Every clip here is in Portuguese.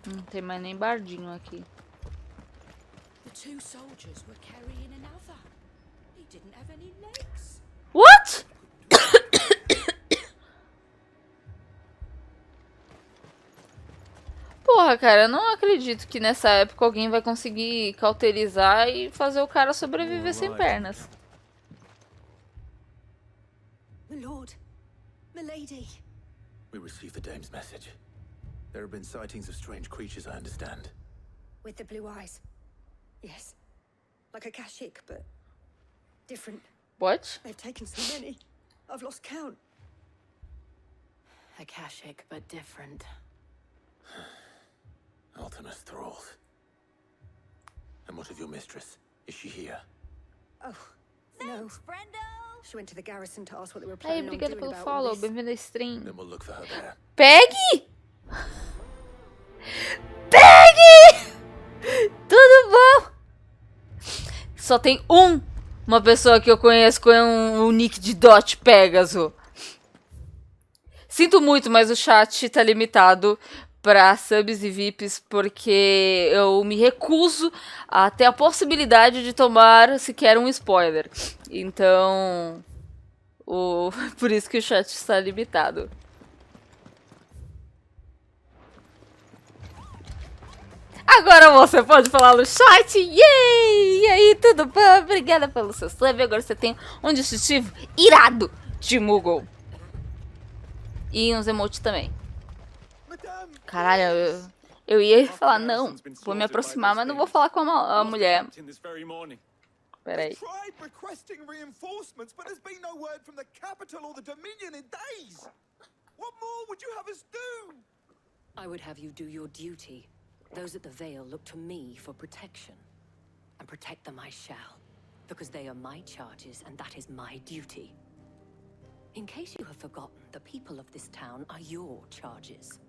Não tem mais nem bardinho aqui. The two soldiers were carrying another. He didn't have any legs. What? Porra, cara, eu não acredito que nessa época alguém vai conseguir cauterizar e fazer o cara sobreviver sem pernas. My lord, milady. We received the dame's message. There have been sightings of strange creatures, I understand. With the blue eyes. Yes. Like a Kashik, but different. What? They've taken so many. I've lost count. A Kashik, but different. Ultimus thralls. And what of your mistress? Is she here? Oh, no. Brendo! She went to the garrison to ask what they were Aí, planning on obrigada doing pelo about follow, all this. bem-vindo à stream. Then we'll look for her there. Pegue! Pegue! Tudo bom? Só tem uma pessoa que eu conheço com o nick de Dot Pegasus. Sinto muito, mas o chat tá limitado para subs e VIPs porque eu me recuso a ter a possibilidade de tomar sequer um spoiler. Então, por isso que o chat está limitado. Agora você pode falar no chat. Yay! E aí, tudo bom? Obrigada pelo seu sub. Agora você tem um distintivo irado de Moogle. E uns emotes também. Caralho, eu ia falar, não, vou me aproximar, mas não vou falar com a mulher. Peraí. I would have you do your duty. Those at the Vale look to me for protection. And protect them I shall. Because they are my charges, and that is my duty. In case you have forgotten, the people of this town are your charges.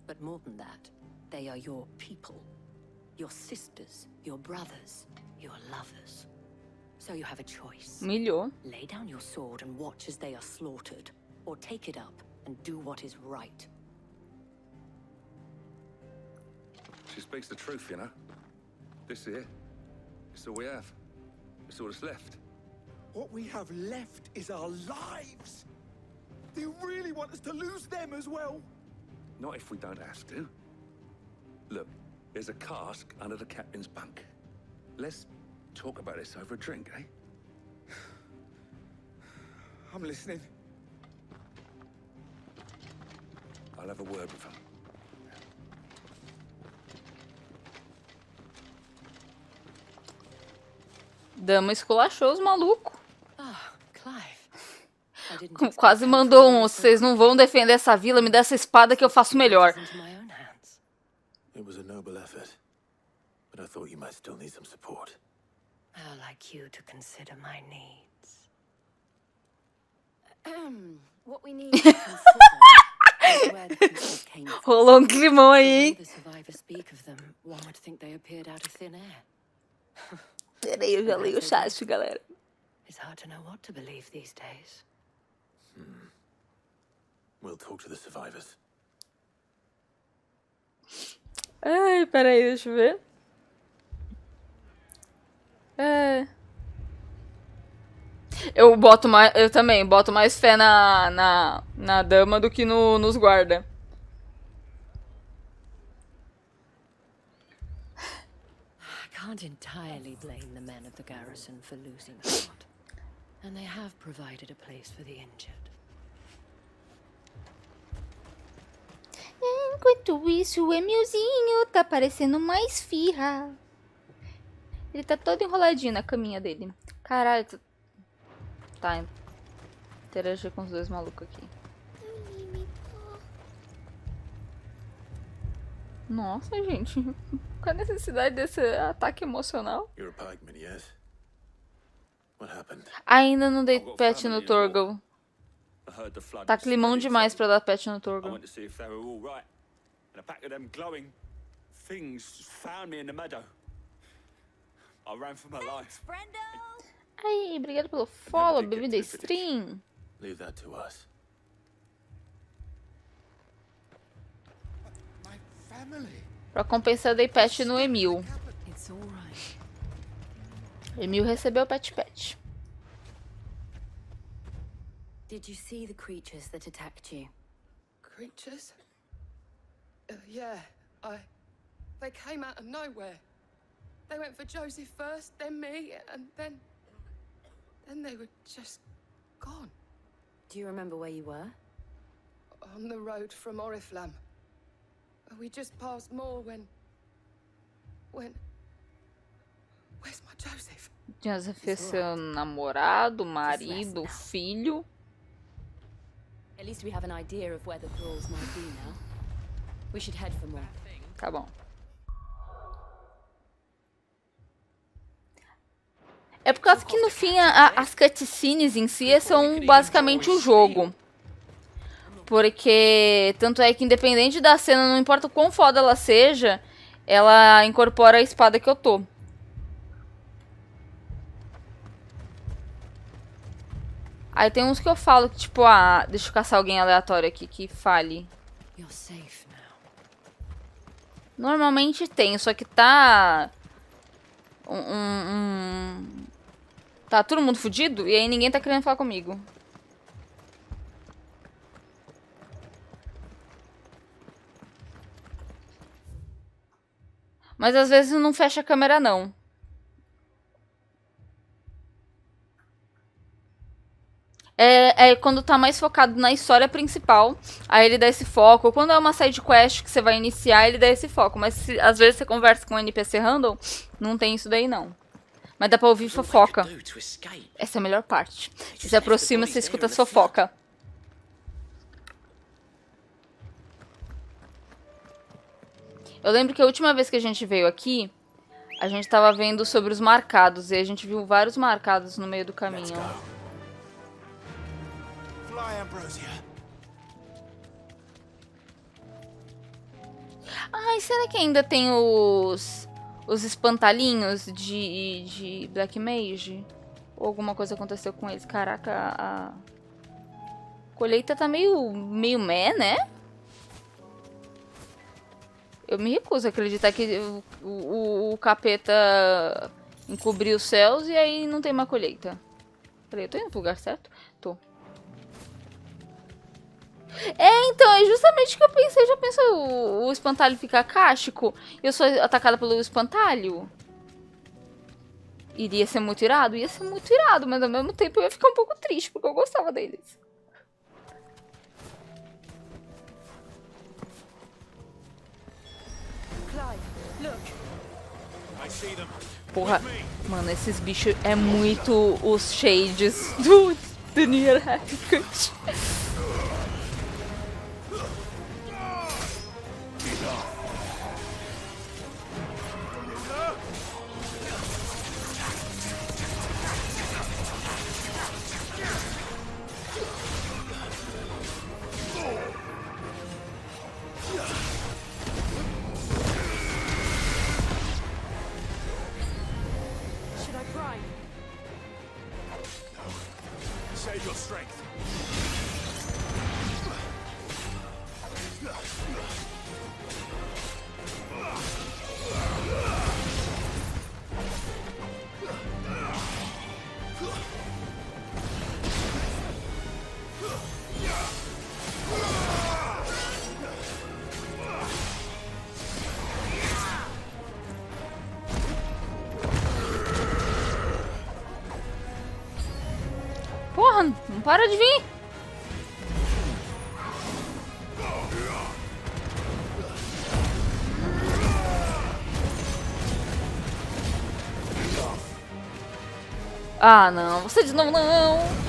But more than that, they are your people. Your sisters, your brothers, your lovers. So you have a choice. Humilhou. Lay down your sword and watch as they are slaughtered. Or take it up and do what is right. She speaks the truth, you know. This here, it's all we have. It's all that's left. What we have left is our lives. Do you really want us to lose them as well? Not if we don't have to. Look, there's a cask under the captain's bunk. Let's talk about this over a drink, eh? I'm listening. I'll have a word with him. Dama esculachou os malucos. Ah, Clive. Quase mandou um, vocês não vão defender essa vila, me dá essa espada que eu faço melhor. It was a noble effort, but I thought you might still need some support. I'd like you to consider my needs. What we need to consider is where the people came from. Rolou um climão aí, The way hein? the survivors speak of them, one would think they appeared out of thin air. Peraí, eu já leio o chat, galera. It's hard to know what to believe these days. We'll talk to the survivors. Ai, peraí, deixa eu ver. Eu também boto mais fé na dama do que nos guarda. I can't entirely blame the men of the garrison for losing heart. And they have provided a place for the injured. Enquanto isso, o Emilzinho tá parecendo uma esfirra. Ele tá todo enroladinho na caminha dele. Caralho. Tá. Interagir com os dois malucos aqui. Nossa, gente. Qual a necessidade desse ataque emocional? You're a pikeman, yes? What happened? Ainda não dei pet no Torgal. Tá climão demais pra dar pet no I Torgal. went to see if they were all right, and a pack of them glowing things found me in the meadow. I ran for my life. Aí, obrigado pelo follow, bem-vindo à stream. Leave that to us. My family. Pra compensar, eu dei pet no Emil. It's all right. Emil recebeu pet. Did you see the creatures that attacked you? Creatures? Yeah, They came out of nowhere. They went for Joseph first, then me, and then they were just gone. Do you remember where you were? On the road from Oriflamme. We just passed more when... Where's my Joseph? Joseph é seu namorado, marido, filho. At least we have an idea of where the thralls might be now. We should head for more. Tá bom. É por causa que no fim as cutscenes em si são basicamente o jogo. Porque tanto é que independente da cena, não importa o quão foda ela seja, ela incorpora a espada que eu tô. Aí tem uns que eu falo que tipo, deixa eu caçar alguém aleatório aqui que fale. You're safe now. Normalmente tem, só que tá... Tá todo mundo fudido e aí ninguém tá querendo falar comigo. Mas às vezes não fecha a câmera não. É quando tá mais focado na história principal, aí ele dá esse foco. Ou quando é uma side quest que você vai iniciar, ele dá esse foco. Mas às vezes você conversa com um NPC random, não tem isso daí não. Mas dá pra ouvir fofoca. Essa é a melhor parte. Você se aproxima e você escuta as fofoca. Eu lembro que a última vez que a gente veio aqui, a gente tava vendo sobre os marcados. E a gente viu vários marcados no meio do caminho. Fly, Ambrosia. Ai, será que ainda tem os espantalhinhos de Black Mage? Ou alguma coisa aconteceu com eles? Caraca, a colheita tá meio meh, né? Eu me recuso a acreditar que o capeta encobriu os céus e aí não tem uma colheita. Peraí, eu tô indo pro lugar certo? Tô. Então, é justamente o que eu pensei. Já pensou o espantalho ficar cástico e eu sou atacada pelo espantalho? Iria ser muito irado? Ia ser muito irado, mas ao mesmo tempo eu ia ficar um pouco triste, porque eu gostava deles. Porra, mano, esses bichos é muito os shades do Nier Replicant. Save your strength. Porra, não para de vir. Ah, não. Você de novo não.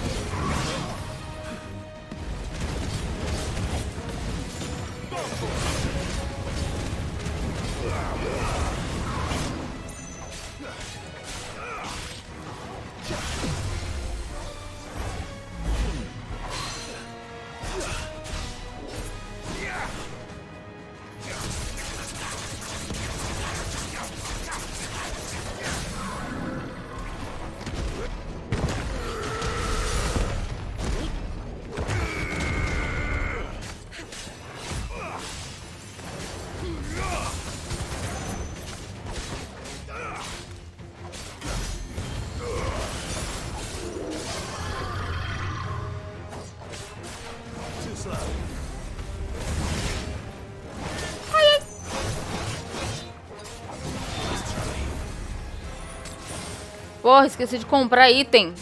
Porra, esqueci de comprar item.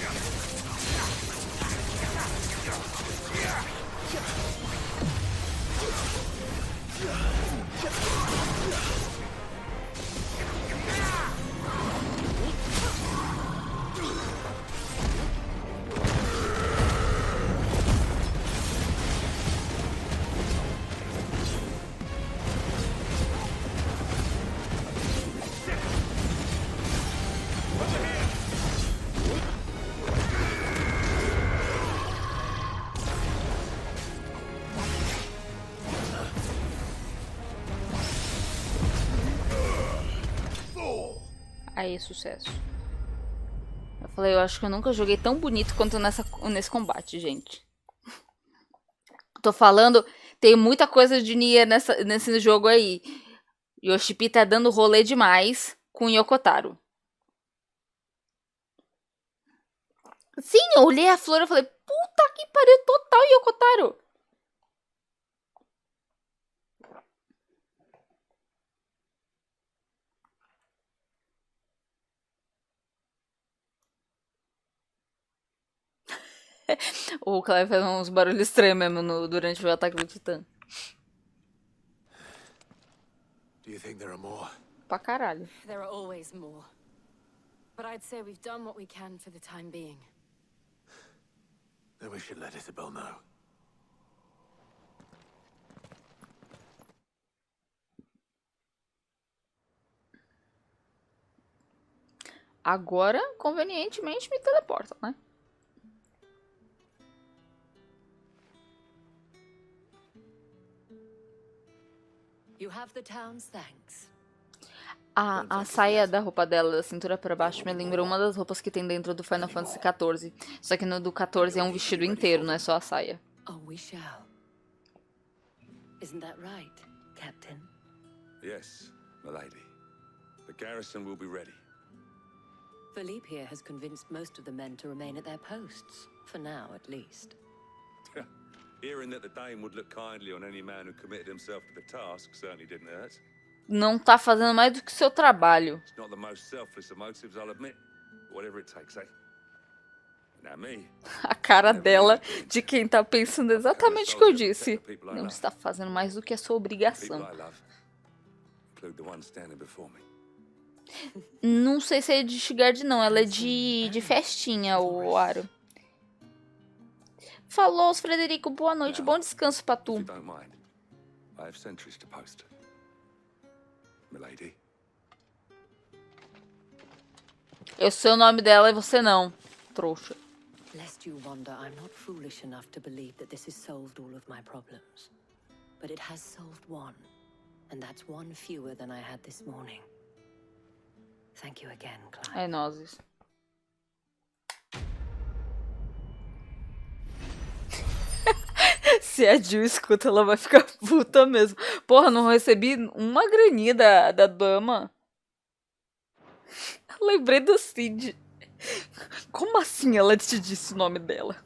Aí, sucesso. Eu falei, eu acho que eu nunca joguei tão bonito quanto nesse combate, gente. Tô falando, tem muita coisa de Nier nesse jogo aí. Yoshipi tá dando rolê demais com Yokotaro. Sim, eu olhei a flor e falei, puta que pariu, total Yokotaro. O Clive faz uns barulhos estranhos mesmo durante o ataque do Titã. Do you think there are more? Pra caralho. There are always more. But I'd say we've done what we can for the time being. Then we should let Isabel know. Agora, convenientemente, me teleportam, né? You have the town's thanks. A saia da roupa dela, da cintura pra baixo, me lembrou uma das roupas que tem dentro do Final Fantasy XIV. Só que no do 14 é um vestido inteiro, não é só a saia. Oh, we shall. Isn't that right, Captain? Yes, milady. The garrison will be ready. Philippe here has convinced most of the men to remain at their posts. For now, at least. Hearing that the Dane would look kindly on any man who committed himself to the task certainly didn't hurt. Não tá fazendo mais do que seu trabalho. It's not the most selfless of motives, I'll admit. Whatever it takes, eh? Now me, A cara dela de quem tá pensando exatamente o que eu disse. Não está fazendo mais do que a sua people obrigação. I love, include the one standing before me. Não sei se é de Shigard, não. Ela é de festinha, o Aro. Falou, Frederico. Boa noite. Bom descanso pra If you tu. don't mind, I have sentries to post. Milady, Eu sei o nome dela e você não, trouxa. Lest you wonder, I'm not foolish enough to believe that this has solved all of my problems. But it has solved one. And that's one fewer than I had this morning. Thank you again, Clive. É nozes. Se a Jill escuta, ela vai ficar puta mesmo. Porra, não recebi uma graninha da dama. Lembrei do Cid. Como assim ela te disse o nome dela?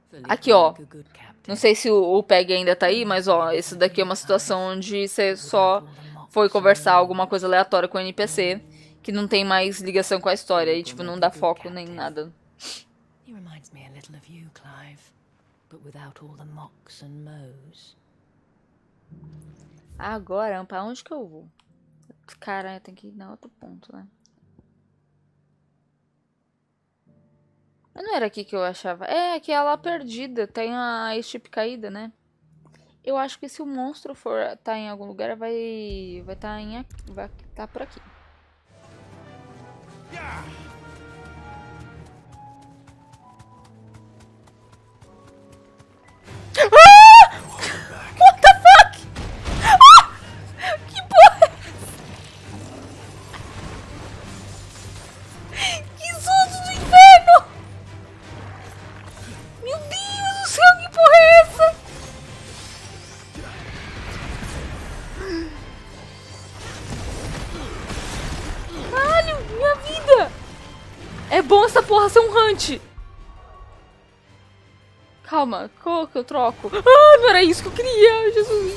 Philippe Aqui, ó. make a good captain. Não sei se o Peg ainda tá aí, mas ó, isso daqui é uma situação onde você só foi conversar alguma coisa aleatória com o NPC, que não tem mais ligação com a história, e tipo, não dá foco nem nada. He reminds me a little of you, Clive, but without all the mocks and mows. Agora, pra onde que eu vou? Cara, tem que ir na outro ponto, né? Mas não era aqui que eu achava. É, aqui é lá perdida. Tem a chip caída, né? Eu acho que se o monstro for tá em algum lugar, vai tá por aqui. What the fuck? Que porra é essa? Que susto do inferno! Meu Deus do céu, que porra é essa? Caralho, minha vida! É bom essa porra ser um hunt. Calma, qual que eu troco? Ah, não era isso que eu queria, Jesus.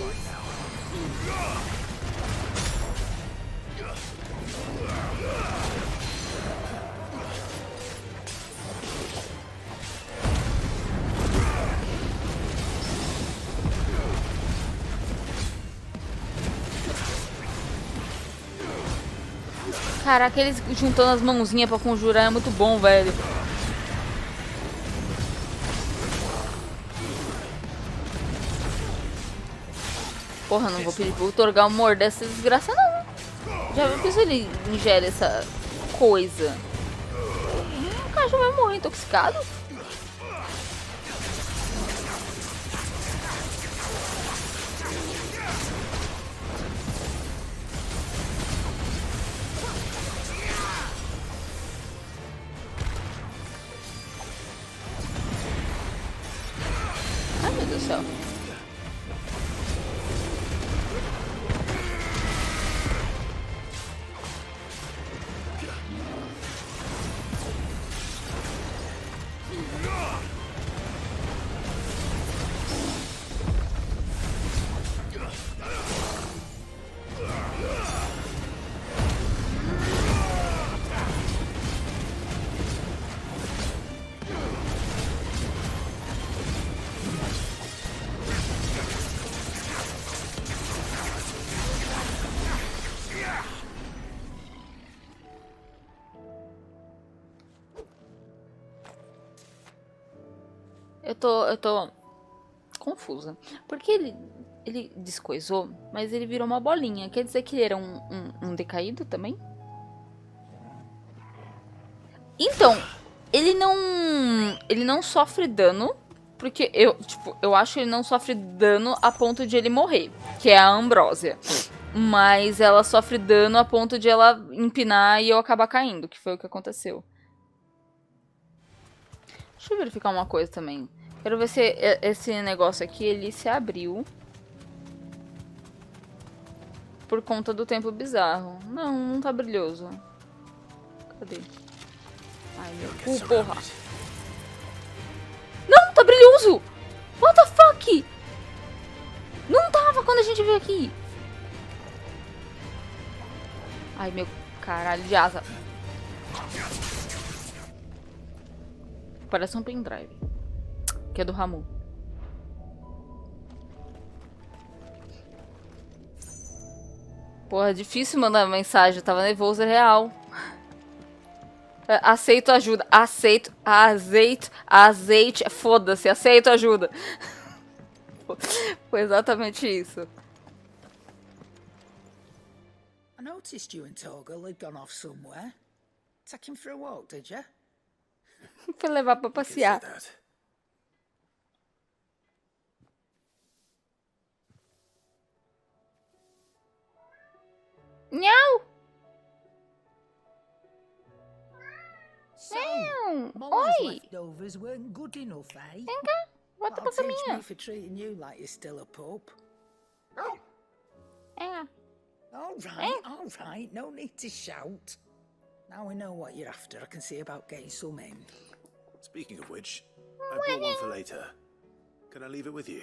Caraca, eles juntando as mãozinhas pra conjurar é muito bom, velho. Porra, não vou pedir pra otorgar o humor dessa desgraça, não. Já viu se ele ingere essa coisa? O cara já vai morrer intoxicado? Ai, meu Deus do céu. Eu tô confusa. Porque ele descoisou, mas ele virou uma bolinha. Quer dizer que ele era um decaído também? Então, ele não sofre dano. Porque eu acho que ele não sofre dano a ponto de ele morrer. Que é a Ambrósia. Mas ela sofre dano a ponto de ela empinar e eu acabar caindo. Que foi o que aconteceu. Deixa eu verificar uma coisa também. Quero ver se esse negócio aqui, ele se abriu. Por conta do tempo bizarro. Não tá brilhoso. Cadê? Ai, meu cu, porra. Não, tá brilhoso! What the fuck? Não tava quando a gente veio aqui. Ai, meu caralho de asa. Parece um pendrive. Que é do Ramon. Porra, é difícil mandar mensagem. Eu tava nervoso, é real. Aceito ajuda. Azeite. Foda-se, aceito ajuda. Foi exatamente isso. I noticed you and Torgal had gone off somewhere. Take him for a walk, did you? Foi levar pra passear. Nhau! So, Não! Molly's Oi! leftovers weren't good enough, eh? Vem cá, bota That'll pra teach caminha. me for treating you like you're still a pup. É. All right, no need to shout. Now we know what you're after, I can see about getting some in. Speaking of which, I brought one for later. Can I leave it with you?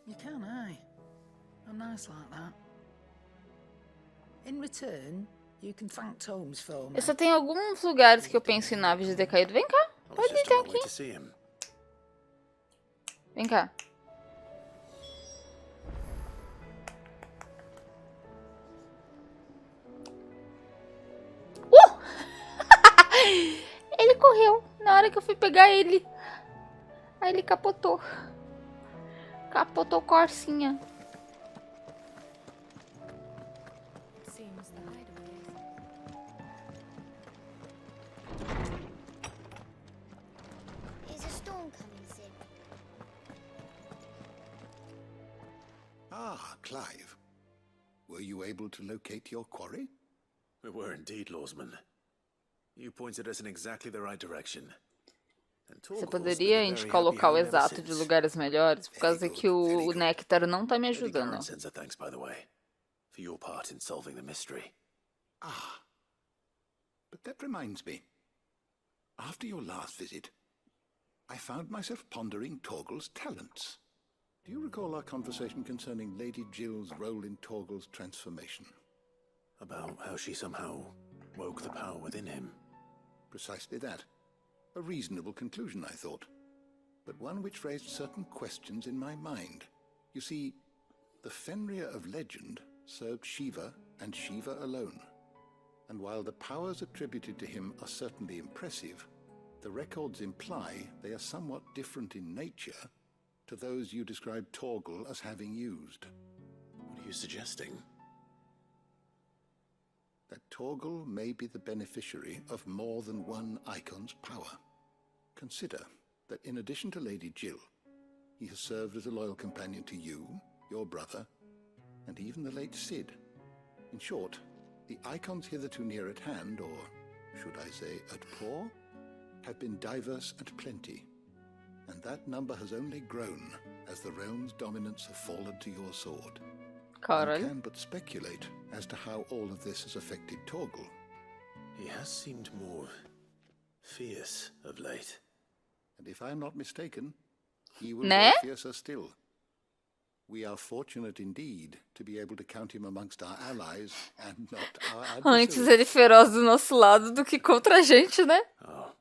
You can, eh? I'm nice like that. In return, you can thank Tomes for me. Eu só tenho alguns lugares que eu penso em naves de decaído. Vem cá, I was pode just ir on my way aqui. to see him. Vem cá. Ele correu na hora que eu fui pegar ele. Aí ele capotou. Capotou Corsinha. Seems the hideaway is. Is a storm coming soon? Ah, Clive. Were you able to locate your quarry? We were indeed, Lawsman. You pointed us in exactly the right direction. And Você Torgal's poderia been a indicar o very local happy hound ever exato de since. lugares melhores? Por causa que o Néctar não tá me Lady ajudando. Garen sends her thanks, by the way. for your part in solving the mystery. Ah. But that reminds me. After your last visit, I found myself pondering Torgal's talents. Do you recall our conversation concerning Lady Jill's role in Torgal's transformation? About how she somehow woke the power within him. Precisely that. A reasonable conclusion, I thought. But one which raised certain questions in my mind. You see, the Fenrir of legend served Shiva and Shiva alone. And while the powers attributed to him are certainly impressive, the records imply they are somewhat different in nature to those you described Torgal as having used. What are you suggesting? That Torgal may be the beneficiary of more than one Icon's power. Consider that in addition to Lady Jill, he has served as a loyal companion to you, your brother, and even the late Cid. In short, the Icons hitherto near at hand, or should I say at paw, have been diverse and plenty, and that number has only grown as the realm's dominance have fallen to your sword. One can but speculate as to how all of this has affected Torgal. He has seemed more fierce of late. And if I'm not mistaken, he will grow fiercer still. We are fortunate indeed to be able to count him amongst our allies and not our Antes adversaries. ele é feroz do nosso lado do que contra a gente, né? Oh.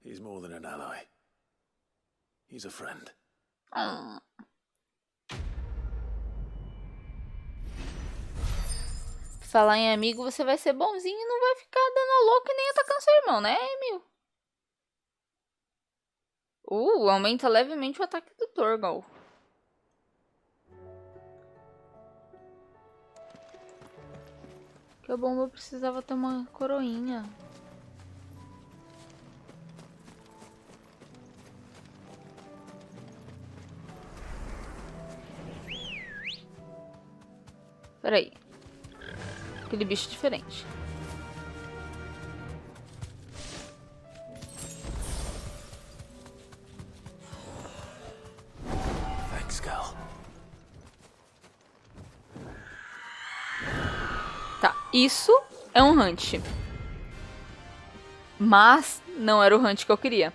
He's more than an ally. He's a friend. Falar em amigo, você vai ser bonzinho e não vai ficar dando a louca e nem atacando seu irmão, né, Emil? Aumenta levemente o ataque do Torgal. Que o bomba precisava ter uma coroinha. Peraí. Aquele bicho diferente. Thanks, Gal. Tá, isso é um hunt. Mas não era o hunt que eu queria.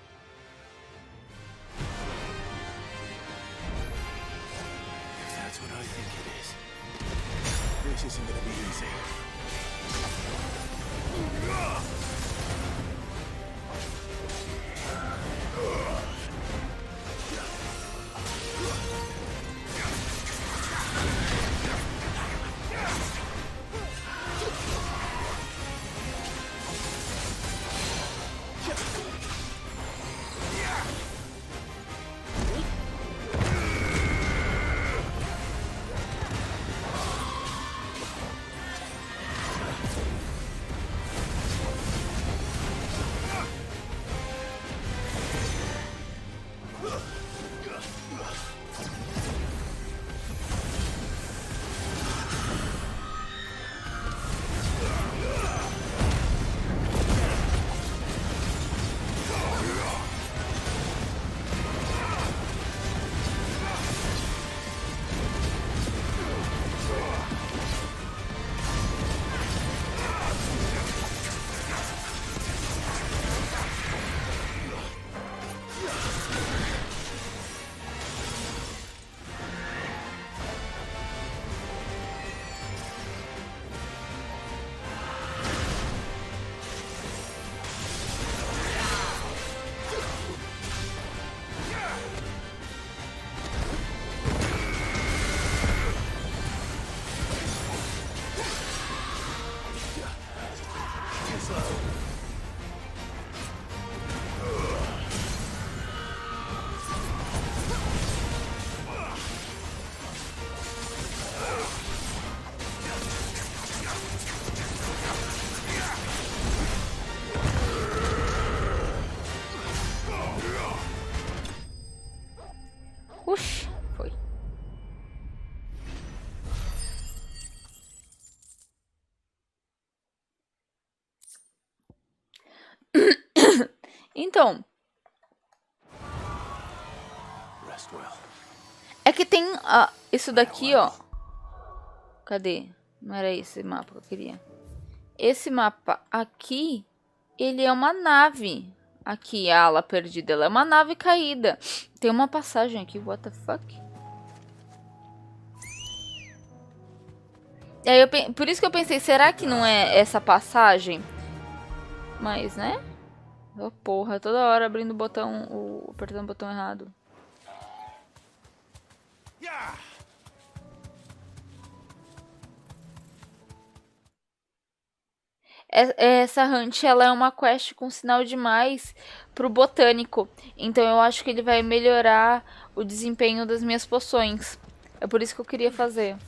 That's what I think it is. This isn't gonna be easy. Puxa, foi. Então, Rest well. é que tem isso daqui, ó. Cadê? Não era esse mapa que eu queria. Esse mapa aqui, ele é uma nave. Aqui, a ala perdida. Ela é uma nave caída. Tem uma passagem aqui, what the fuck? E aí por isso que eu pensei, será que não é essa passagem? Mas, né? Oh, porra, toda hora abrindo o botão, apertando o botão errado. Essa hunt, ela é uma quest com sinal de mais pro botânico. Então eu acho que ele vai melhorar o desempenho das minhas poções. É por isso que eu queria fazer.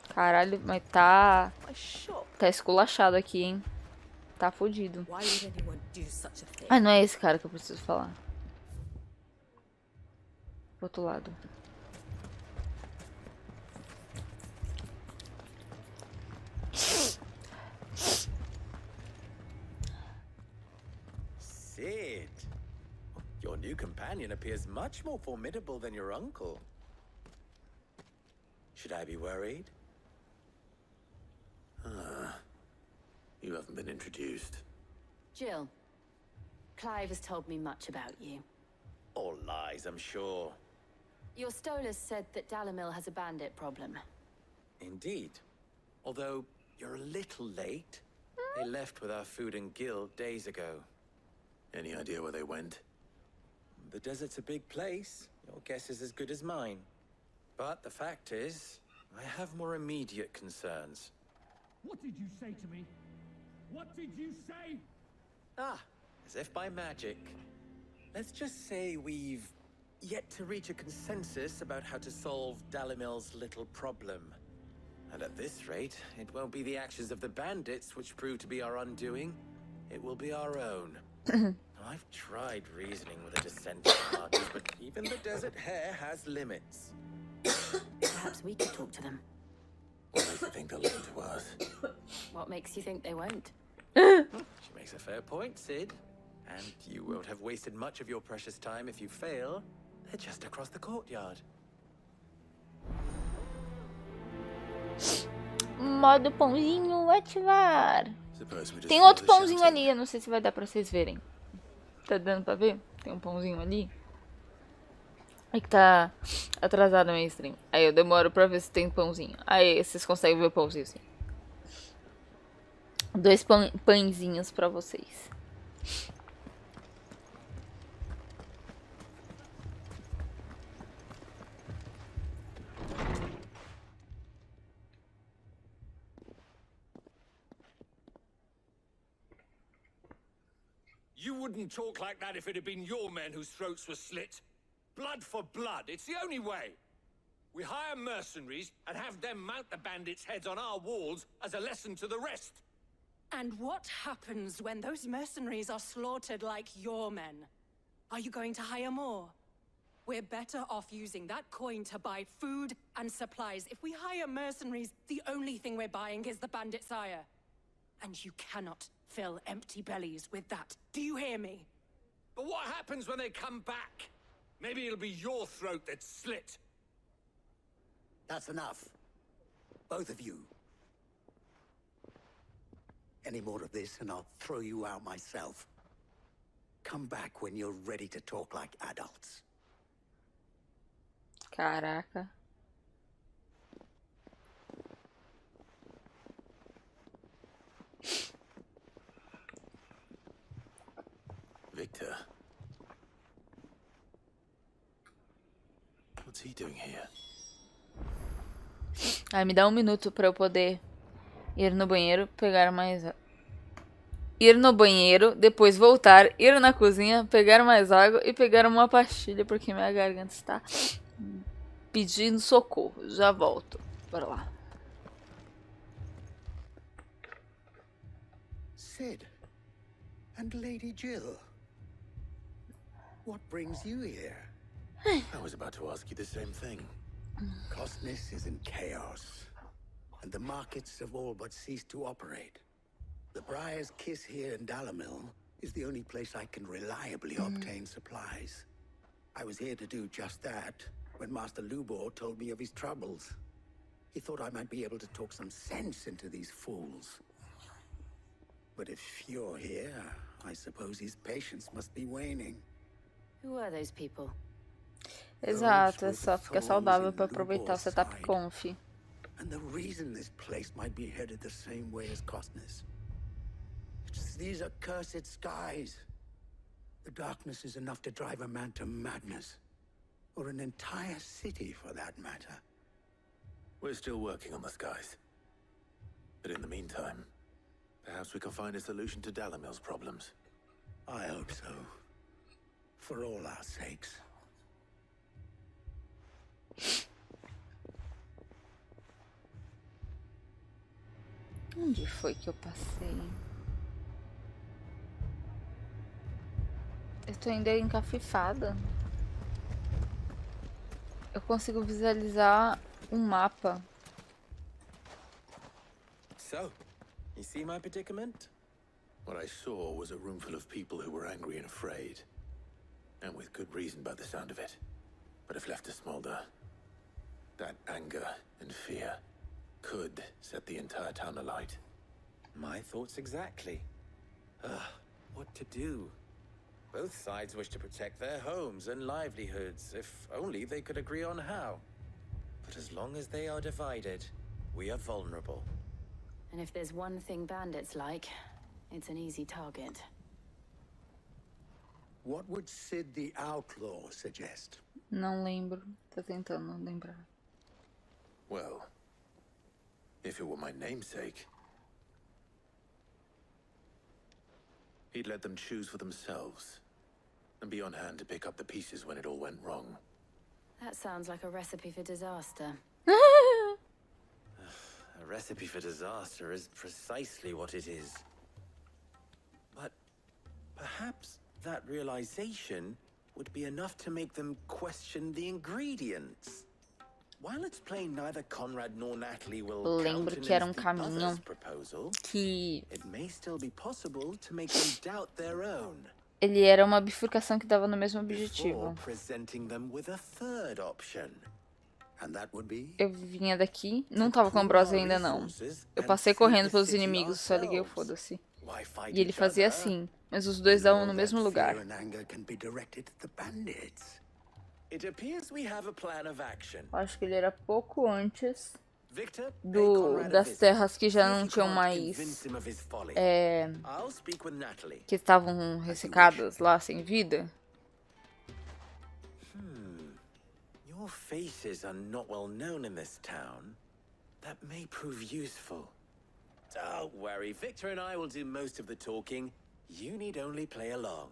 Caralho, mas tá esculachado aqui, hein? Tá fodido. Ah, não é esse cara que eu preciso falar. Do outro lado. Sid, your new companion appears much more formidable than your uncle. Should I be worried? You haven't been introduced. Jill, Clive has told me much about you. All lies, I'm sure. Your Stolas said that Dalamil has a bandit problem. Indeed. Although, you're a little late. They left with our food and guild days ago. Any idea where they went? The desert's a big place. Your guess is as good as mine. But the fact is, I have more immediate concerns. What did you say to me? What did you say? Ah, as if by magic. Let's just say we've yet to reach a consensus about how to solve Dalimil's little problem. And at this rate, it won't be the actions of the bandits which prove to be our undoing. It will be our own. I've tried reasoning with the dissenting parties, but even the desert hare has limits. Perhaps we could talk to them. What makes you think they'll listen to us? What makes you think they won't? She makes a fair point, Sid. And you won't have wasted much of your precious time if you fail. They're just across the courtyard. Modo pãozinho ativar. Tem outro pãozinho ali, eu não sei se vai dar pra vocês verem. Tá dando pra ver? Tem um pãozinho ali. É que tá atrasado a minha stream. Aí eu demoro pra ver se tem pãozinho. Aí vocês conseguem ver o pãozinho sim. 2 pãezinhos pra vocês. You wouldn't talk like that if it had been your men whose throats were slit. Blood for blood, it's the only way. We hire mercenaries and have them mount the bandits' heads on our walls as a lesson to the rest. And what happens when those mercenaries are slaughtered like your men? Are you going to hire more? We're better off using that coin to buy food and supplies. If we hire mercenaries, the only thing we're buying is the bandit sire. And you cannot fill empty bellies with that. Do you hear me? But what happens when they come back? Maybe it'll be your throat that's slit. That's enough. Both of you. Any more of this and I'll throw you out myself. Come back when you're ready to talk like adults. Caraca. Victor. What's he doing here? Ai, me dá 1 minuto pra eu poder ir no banheiro, pegar mais... Ir no banheiro, depois voltar, ir na cozinha, pegar mais água e pegar uma pastilha, porque minha garganta está pedindo socorro. Já volto. Bora lá. Sid. And Lady Jill. What brings you here? I was about to ask you the same thing. Costness is in chaos, and the markets have all but ceased to operate. The Briar's Kiss here in Dalamil is the only place I can reliably obtain supplies. I was here to do just that when Master Lubor told me of his troubles. He thought I might be able to talk some sense into these fools. But if you're here, I suppose his patience must be waning. Who are those people? Exato, é só ficar saudável pra aproveitar o setup conf. And the reason this place might be headed the same way as Costner's. It's these accursed skies. The darkness is enough to drive a man to madness. Or an entire city, for that matter. We're still working on the skies. But in the meantime, perhaps we can find a solution to Dalimil's problems. I hope so. For all our sakes. Onde foi que eu passei? Eu tô ainda encafifada. Eu consigo visualizar um mapa. So, you see my predicament? What I saw was a room full of people who were angry and afraid. And with good reason by the sound of it. But if left to smolder, that anger and fear could set the entire town alight. My thoughts exactly. What to do? Both sides wish to protect their homes and livelihoods, if only they could agree on how. But as long as they are divided, we are vulnerable. And if there's one thing bandits like, it's an easy target. What would Sid the Outlaw suggest? Não lembro. Tô tentando lembrar. Well, if it were my namesake, he'd let them choose for themselves, and be on hand to pick up the pieces when it all went wrong. That sounds like a recipe for disaster. A recipe for disaster is precisely what it is. But perhaps that realization would be enough to make them question the ingredients. While it's plain neither Conrad nor Natalie will Lembro que era countenance the caminho other's proposal, que it may still be possible to make them doubt their own. ele era uma bifurcação que dava no mesmo Before objetivo. presenting them with a third option. And that would be? Eu vinha daqui, não tava com a Ambrose ainda não. Eu passei correndo pelos inimigos, só liguei o foda-se. E ele fazia assim, mas os dois davam no mesmo lugar. It appears we have a plan of action. Acho que ele era pouco antes Victor, das terras que já não tinham mais I'll speak with Natalie. que estavam ressecadas lá sem vida. Your faces are not well known in this town. That may prove useful. Don't worry, Victor and I will do most of the talking. You need only play along.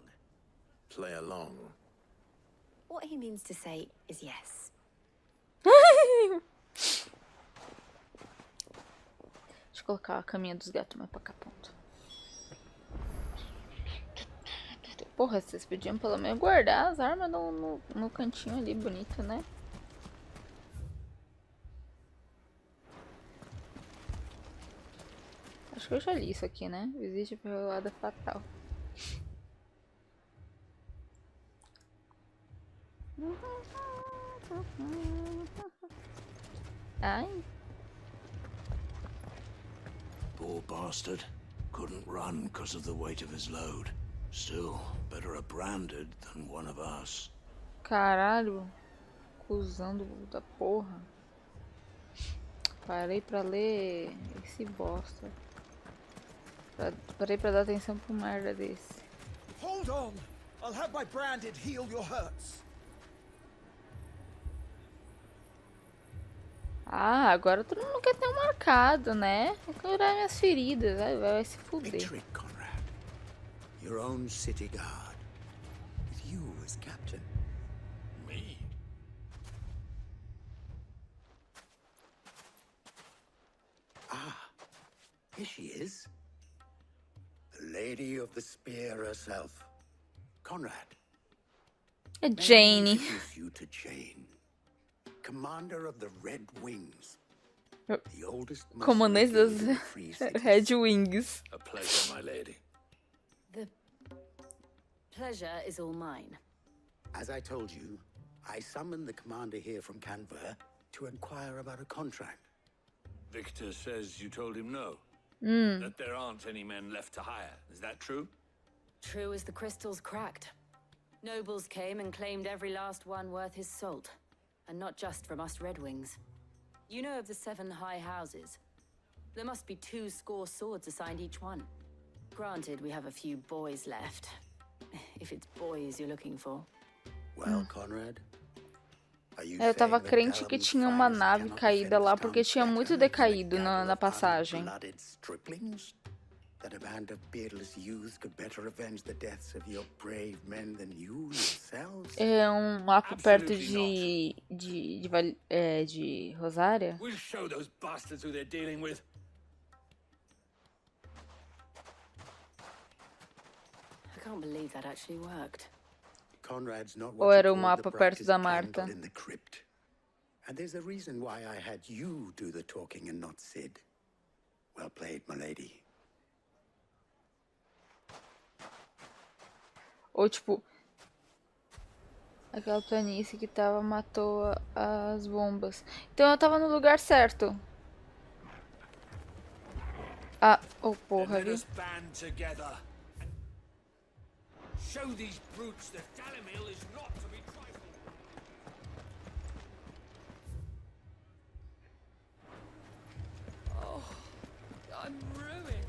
Play along? What he means to say is yes. Deixa eu colocar a caminha dos gatos mais pra cá, ponto. Porra, vocês podiam pelo menos guardar as armas no cantinho ali, bonito, né? Acho que eu já li isso aqui, né? Existe perroada fatal. Ai. Poor bastard. Couldn't run because of the weight of his load. Still, better a branded than one of us. Caralho. Cusão da porra. Parei pra ler esse bosta. Parei pra dar atenção pro merda desse. Hold on! I'll have my branded heal your hurts. Ah, agora todo mundo quer ter um marcado, né? Vou curar minhas feridas, vai se fuder. Big trick, Conrad. Your own city guard. With you as captain. Me? Ah, here she is. The Lady of the Spear herself. Conrad. Jane. Introduce you to Jane. Commander of the Red Wings. The oldest Comandante das Red Wings. A pleasure, my lady. The pleasure is all mine. As I told you, I summoned the commander here from Canberra to inquire about a contract. Victor says you told him no. That there aren't any men left to hire. Is that true? True as the crystals cracked. Nobles came and claimed every last one worth his salt. And not just from us Red Wings. You know of the 7 high houses? There must be 2 swords assigned each one. Granted, we have a few boys left. If it's boys you're looking for. Well, Conrad, are you Eu tava saying that crente que Dalam's tinha uma finest nave cannot caída defend lá the porque town tinha muito better decaído than a na gathering of passagem. blooded striplings? That a band of beardless youths could better avenge the deaths of your brave men than you yourselves? É um mapa perto de Rosária? We'll show those bastards who they're dealing with. I can't believe that actually worked. Conrad's not Ou what era you o call mapa the perto da brightest Marta? candle in the crypt. And there's a reason why I had you do the talking and not Sid. Well played, my lady. Ou tipo, aquela planície que matou as bombas. Então eu tava no lugar certo. Ah, oh porra, Let viu? us band together. Show these brutes that Dalimil is not to be trifled with. Oh, I'm ruined.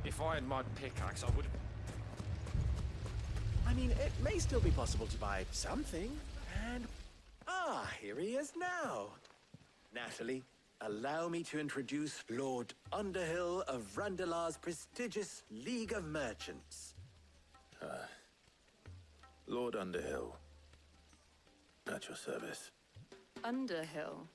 If I had my pickaxe, I would. I mean, it may still be possible to buy something, and... Ah, here he is now. Natalie, allow me to introduce Lord Underhill of Randalar's prestigious League of Merchants. Lord Underhill. At your service. Underhill.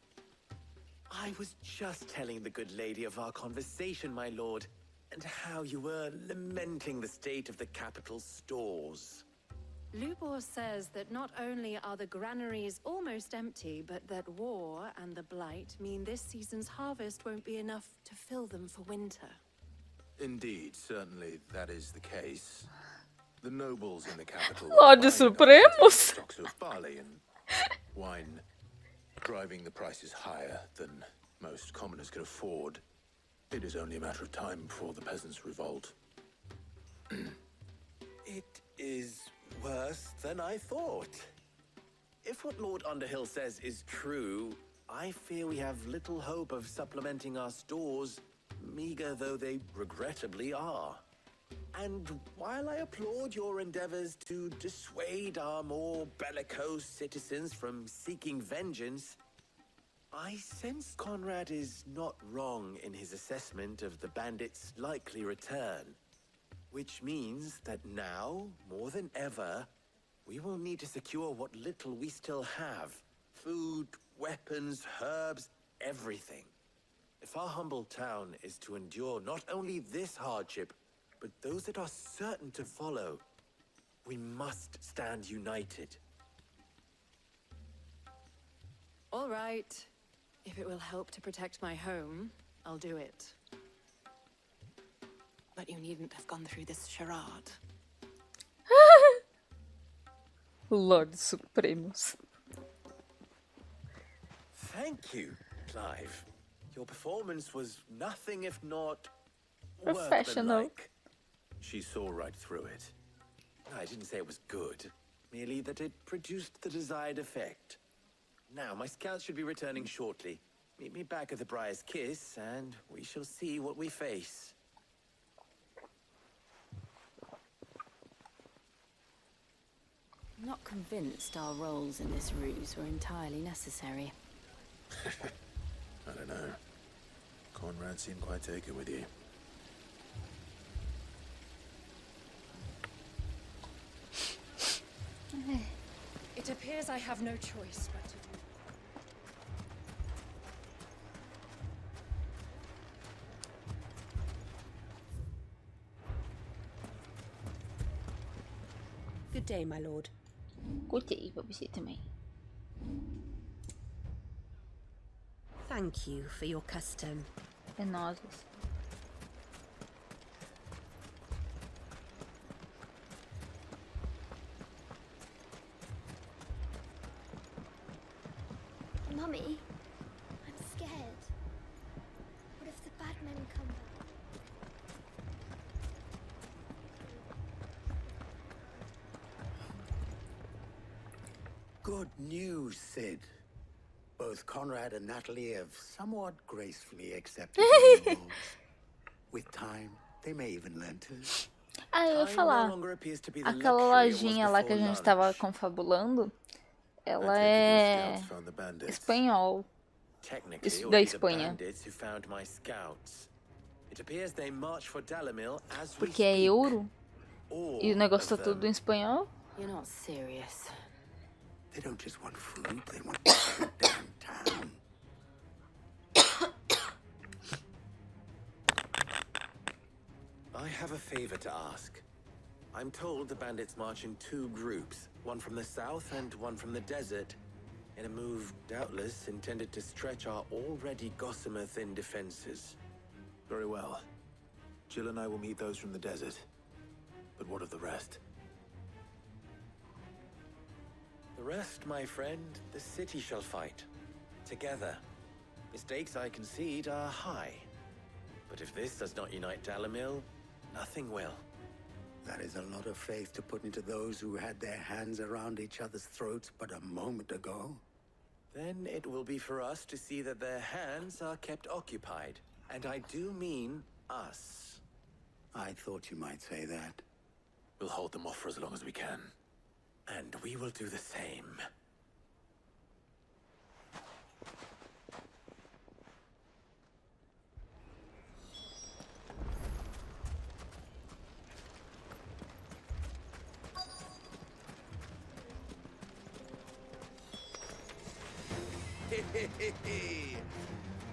I was just telling the good lady of our conversation, my lord, and how you were lamenting the state of the capital's stores. Lubor says that not only are the granaries almost empty, but that war and the Blight mean this season's harvest won't be enough to fill them for winter. Indeed, certainly that is the case. The nobles in the capital Lorde Supremos. stocks of barley and wine, driving the prices higher than most commoners can afford. It is only a matter of time before the peasants revolt. It is worse than I thought. If what Lord Underhill says is true, I fear we have little hope of supplementing our stores, meager though they regrettably are. And while I applaud your endeavors to dissuade our more bellicose citizens from seeking vengeance, I sense Conrad is not wrong in his assessment of the bandits' likely return. Which means that now, more than ever, we will need to secure what little we still have. Food, weapons, herbs, everything. If our humble town is to endure not only this hardship, but those that are certain to follow, we must stand united. All right. If it will help to protect my home, I'll do it. But you needn't have gone through this charade. Lorde Supremos. Thank you, Clive. Your performance was nothing if not Professional. workmanlike. She saw right through it. I didn't say it was good, merely that it produced the desired effect. Now, my scouts should be returning shortly. Meet me back at the Briar's Kiss, and we shall see what we face. I'm not convinced our roles in this ruse were entirely necessary. I don't know. Conrad seemed quite taken with you. It appears I have no choice but to do. Good day, my lord. Good day pra você também. Thank you for your custom. É nóis. Mummy, I'm scared. What if the bad men come back? Good news, Sid. Both Conrad and Natalie have somewhat gracefully accepted the new roles. With time, they may even learn to. Ah, eu ia falar. Aquela lojinha lá que a gente tava confabulando, ela é espanhol. Da Espanha. Porque é euro. E o negócio tá tudo em espanhol. You're not serious. They don't just want food, they want the damn town. I have a favor to ask. I'm told the bandits march in 2 groups, one from the south and one from the desert, in a move doubtless intended to stretch our already gossamer-thin defenses. Very well. Jill and I will meet those from the desert. But what of the rest? The rest, my friend, the city shall fight. Together. The stakes, I concede, are high. But if this does not unite Dalimil, nothing will. That is a lot of faith to put into those who had their hands around each other's throats but a moment ago. Then it will be for us to see that their hands are kept occupied. And I do mean us. I thought you might say that. We'll hold them off for as long as we can. And we will do the same.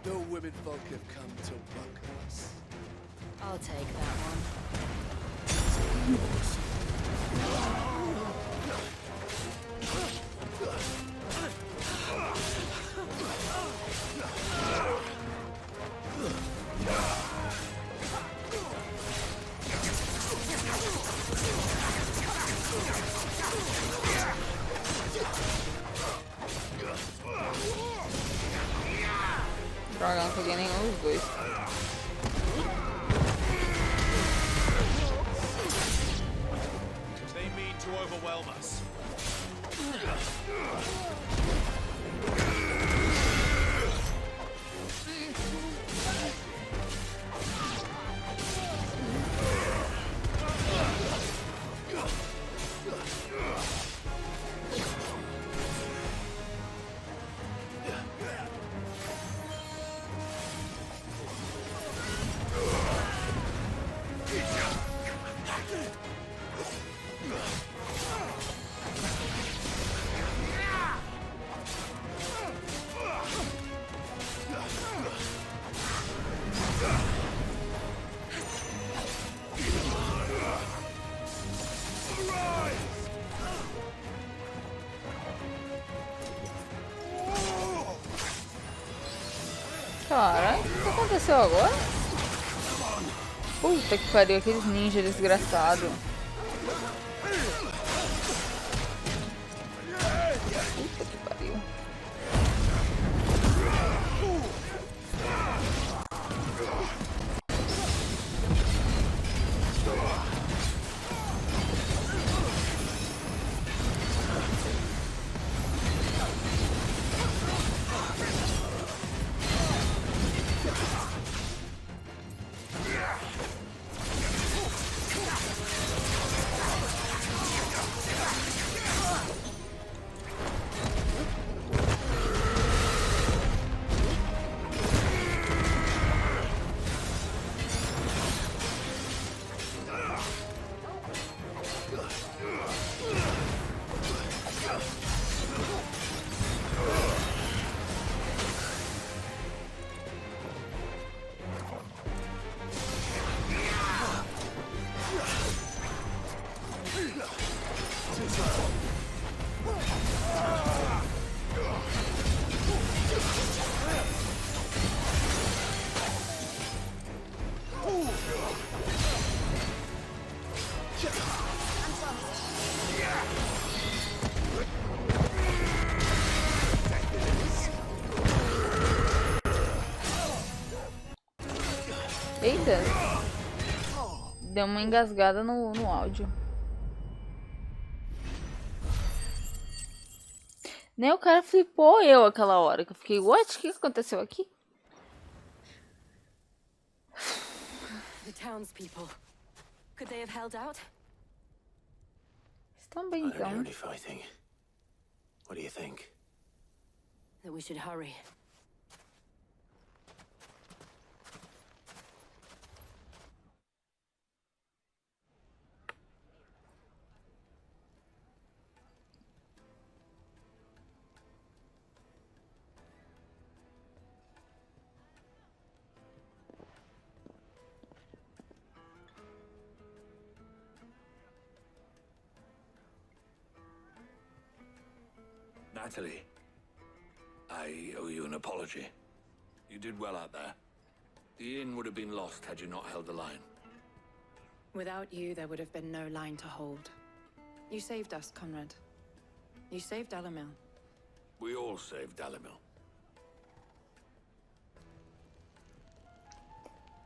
The women folk have come to welcome us. I'll take that one. Droga, não peguei nenhum dos dois. They mean to overwhelm us. Caralho, o que aconteceu agora? Puta que pariu, aqueles ninjas desgraçados. Puta que pariu. certeza. Deu uma engasgada no áudio. Nem o cara flipou eu aquela hora. Que eu fiquei, what? O que aconteceu aqui? The townspeople. Could they have held out? Estão bem, I don't hear então. any fighting. What do you think? That we should hurry. Natalie, I owe you an apology. You did well out there. The inn would have been lost had you not held the line. Without you, there would have been no line to hold. You saved us, Conrad. You saved Dalimil. We all saved Dalimil.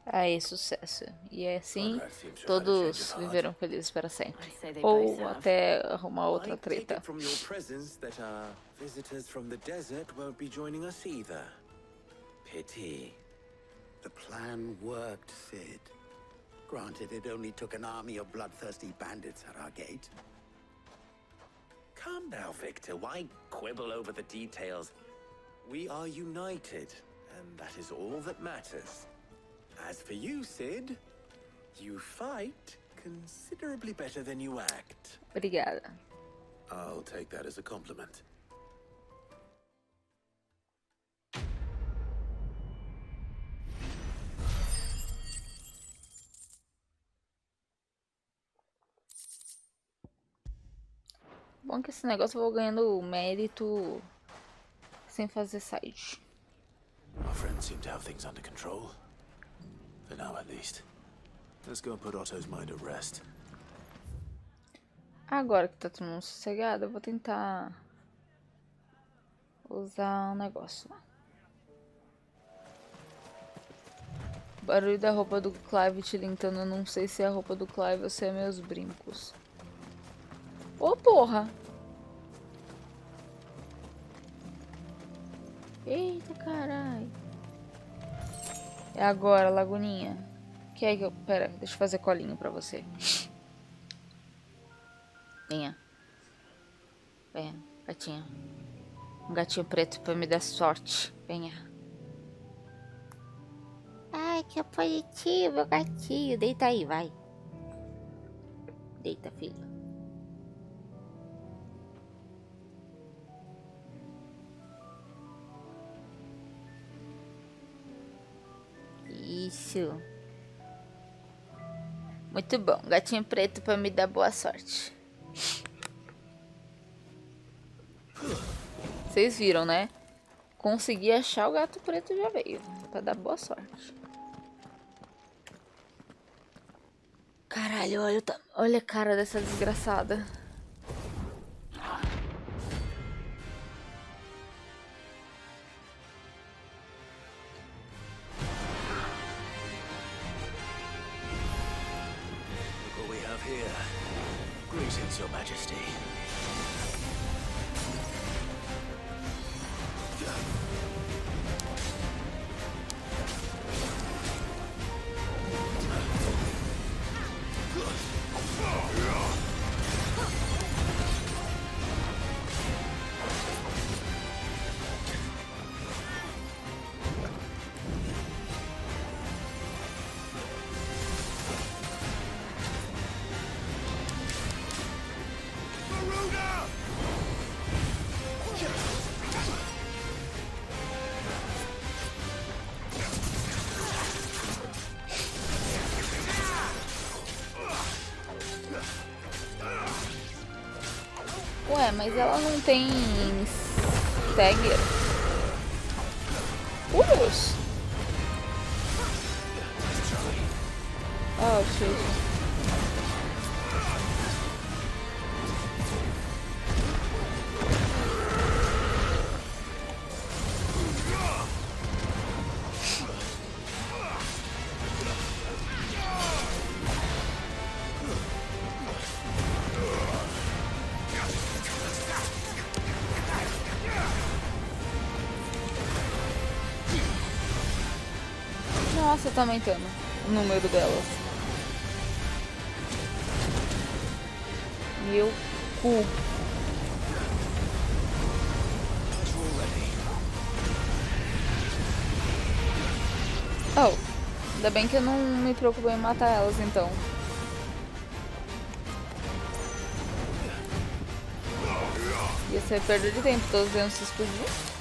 Aí, sucesso. E assim, todos viveram felizes para sempre. Ou até arrumar outra I take treta. it from your presence that our visitors from the desert won't be joining us either. Pity. The plan worked, Sid. Granted, it only took an army of bloodthirsty bandits at our gate. Calm now, Victor. Why quibble over the details? We are united, and that is all that matters. As for you, Sid, you fight considerably better than you act. Obrigada. I'll take that as a compliment. Bom que esse negócio eu vou ganhando mérito sem fazer side. Our friends seem to have things under control. For now, at least. Let's go and put Otto's mind at rest. Agora que tá todo mundo sossegado, eu vou tentar usar um negócio lá. Barulho da roupa do Clive tilintando. Eu não sei se é a roupa do Clive ou se é meus brincos. Ô, porra! Eita, caralho. É agora, Laguninha. Quer que eu... Pera, deixa eu fazer colinho pra você. Venha. Venha, gatinha. Um gatinho preto pra me dar sorte. Venha. Ai, que bonitinho, meu gatinho. Deita aí, vai. Deita, filho. Isso. Muito bom. Gatinho preto pra me dar boa sorte. Vocês viram, né? Consegui achar o gato preto, já veio. Pra dar boa sorte. Caralho, olha a cara dessa desgraçada. Look what we have here. Greetings, Your Majesty. Ué, mas ela não tem stagger. Urus! Oh, shit. Nossa, tá aumentando o número delas. Meu cu. Oh, ainda bem que eu não me preocupo em matar elas, então. Ia ser perda de tempo, todos vendo se explodir.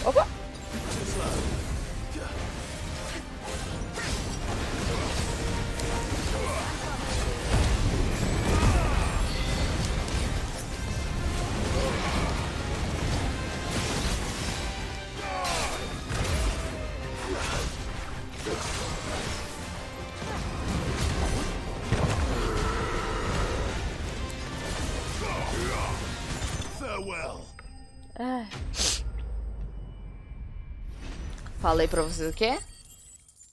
Opa! Farewell. Ai. Falei pra vocês o quê?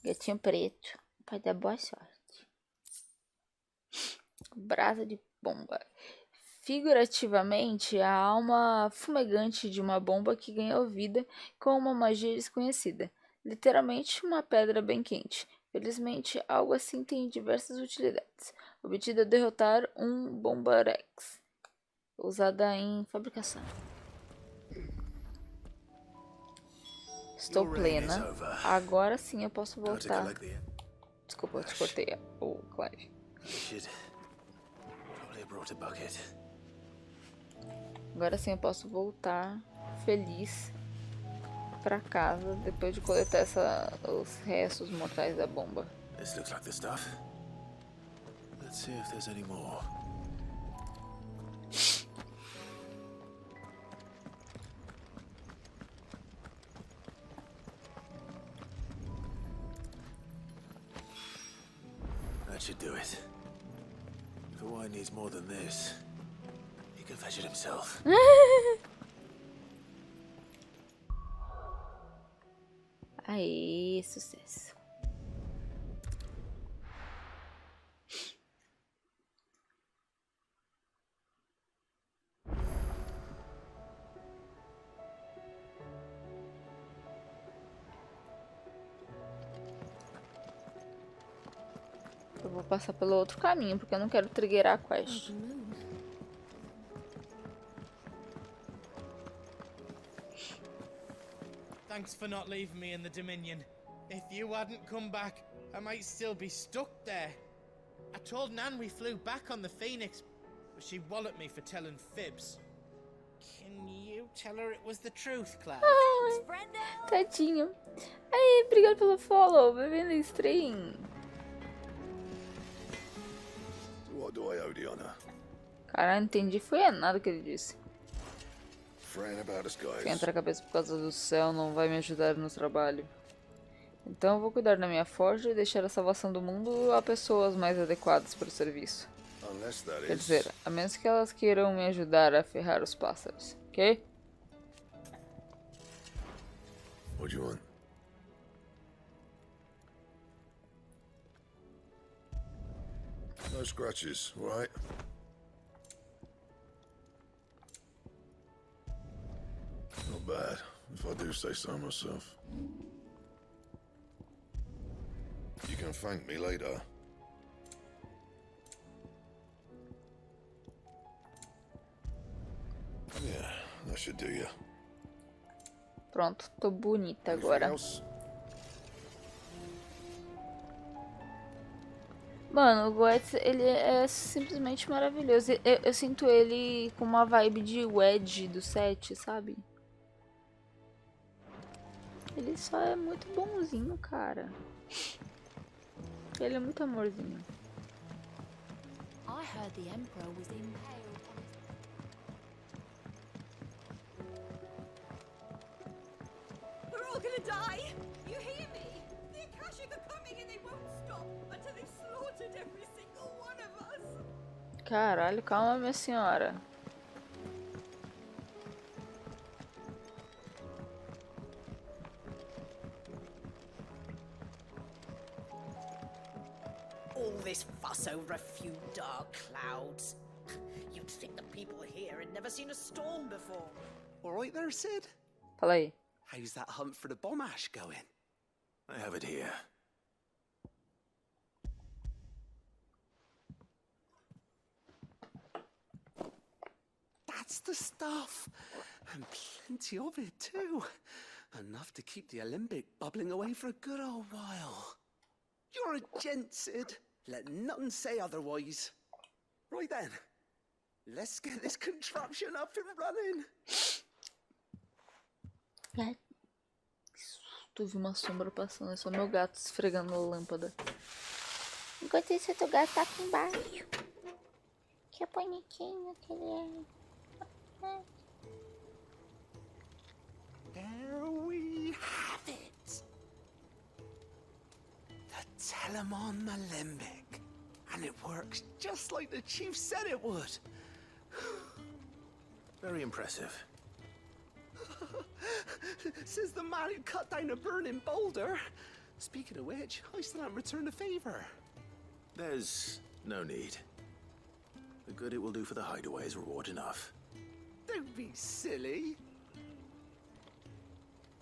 Gatinho preto. Vai dar boa sorte. Brasa de bomba. Figurativamente, a alma fumegante de uma bomba que ganhou vida com uma magia desconhecida. Literalmente uma pedra bem quente. Felizmente, algo assim tem diversas utilidades. Obtida a derrotar um Bombarex. Usada em fabricação. Estou plena. Agora sim eu posso voltar. Desculpa, eu te cortei, o Clive. Agora sim eu posso voltar feliz pra casa depois de coletar os restos mortais da bomba. This looks like the stuff. Let's see if there's any more. That should do it. If the wine needs more than this, he can fetch it himself. Aí, sucesso. Eu vou passar pelo outro caminho, porque eu não quero triggerar a quest. Thanks for not leaving me in the Dominion. If you hadn't come back, I might still be stuck there. I told Nan we flew back on the Phoenix, but she walloped me for telling fibs. Can you tell her it was the truth, Claire? Ai, tadinho. Aí, obrigado pelo follow. Bem-vindo no stream. What do I owe the honor? Cara, não entendi. Foi nada que ele disse. Fran about us, guys. Esquentar a cabeça por causa do céu não vai me ajudar no trabalho. Então eu vou cuidar da minha forja e deixar a salvação do mundo a pessoas mais adequadas para o serviço. Quer dizer, a menos que elas queiram me ajudar a ferrar os pássaros, ok? What do you want? No scratches, all right? Not bad, if I do say so myself. You can thank me later. Yeah, that should do you. Pronto, tô bonita agora. Mano, o Goetz, ele é simplesmente maravilhoso. Eu sinto ele com uma vibe de Wedge do 7, sabe? Ele só é muito bonzinho, cara. Ele é muito amorzinho. I heard the Emperor was impaled. We're all gonna Caralho, calma, minha senhora. All this fuss over a few dark clouds. You'd think the people here had never seen a storm before. All right there, Sid? Fala aí. How's that hunt for the bomb ash going? I have it here. That's the stuff. And plenty of it, too. Enough to keep the Alembic bubbling away for a good old while. You're a gent, Sid. Let nothing say otherwise. Right then. Let's get this contraption up and running. Ai, tu viu uma sombra passando, é só meu gato esfregando a lâmpada. Enquanto isso, teu gato tá aqui embaixo. Que bonitinho que ele é. There we have it. The Telemon Alembic. And it works just like the chief said it would. Very impressive. Says the man who cut down a burning boulder. Speaking of which, I still haven't returned the favor. There's no need. The good it will do for the hideaway is reward enough. Don't be silly.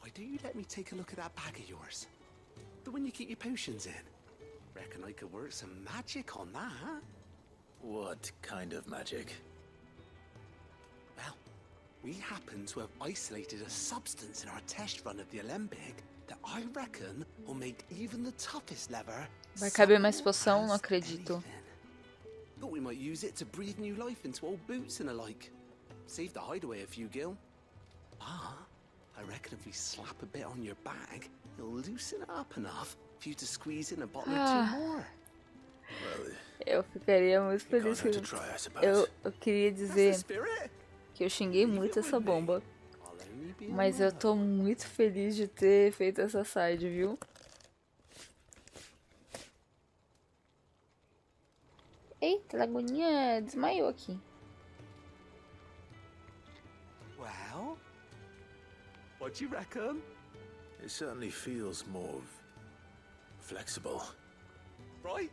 Why don't you let me take a look at that bag of yours? The one you keep your potions in. Reckon I could work some magic on that. What kind of magic? Well, we happen to have isolated a substance in our test run of the Alembic that I reckon will make even the toughest lever. Vai caber mais poção? Não acredito. Thought we might use it to breathe new life into old boots and the like. Save the hideaway a few gil. Ah, I reckon if we slap a bit on your bag, it'll loosen it up enough for you to squeeze in a bottle or two more. Eu ficaria muito feliz. Eu queria dizer que eu xinguei muito essa bomba. Mas eu tô muito feliz de ter feito essa side, viu? Eita, a Lagoninha desmaiou aqui. Well, what do you reckon? It certainly feels more flexible. Right?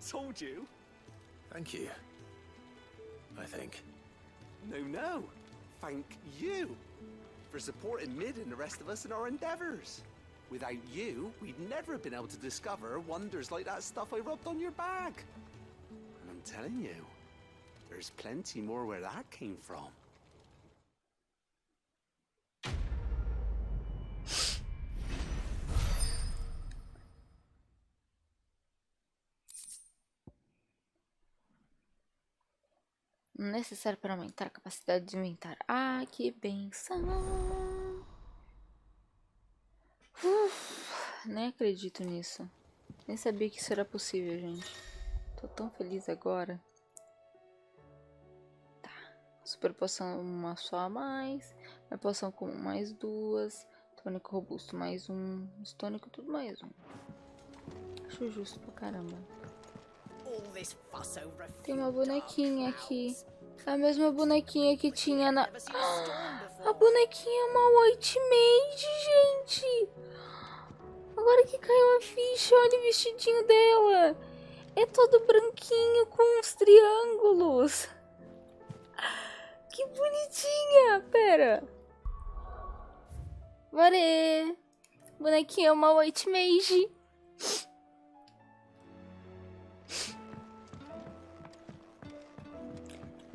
Told you. Thank you. I think. No. Thank you for supporting Mid and the rest of us in our endeavors. Without you, we'd never have been able to discover wonders like that stuff I rubbed on your bag. And I'm telling you, there's plenty more where that came from. Necessário para aumentar a capacidade de inventar. Ah, que benção! Nem acredito nisso. Nem sabia que isso era possível, gente. Tô tão feliz agora. Tá. Super poção, uma só a mais. Uma poção com mais duas. Tônico robusto mais um. Os tônico tudo mais um. Acho justo pra caramba. Tem uma bonequinha aqui. A mesma bonequinha que tinha na... A bonequinha é uma White Mage, gente. Agora que caiu a ficha, olha o vestidinho dela. É todo branquinho com uns triângulos. Que bonitinha. Pera. Varê. Bonequinha é uma White Mage.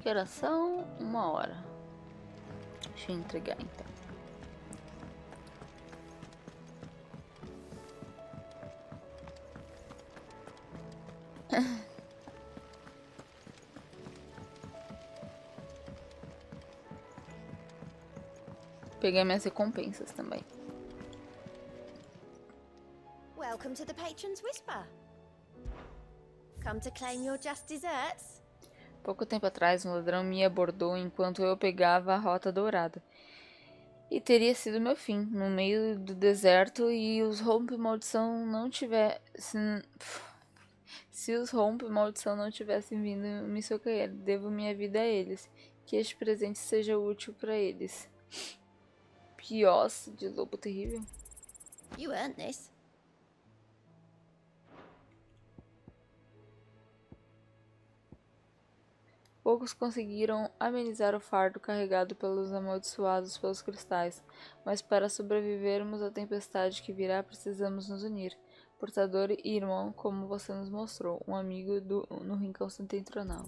Que horas são? 1 hora. Deixa eu entregar então. Peguei minhas recompensas também. Welcome to the Patron's Whisper. Come to claim your just desserts? Pouco tempo atrás, um ladrão me abordou enquanto eu pegava a Rota Dourada. E teria sido meu fim, no meio do deserto, e os rompe-maldição não tivessem... Se os rompe-maldição não tivessem vindo me socorrer, devo minha vida a eles. Que este presente seja útil para eles. Piós de lobo terrível. You earned this. Poucos conseguiram amenizar o fardo carregado pelos amaldiçoados pelos cristais, mas para sobrevivermos à tempestade que virá, precisamos nos unir. Portador e irmão, como você nos mostrou, um amigo no rincão setentrional.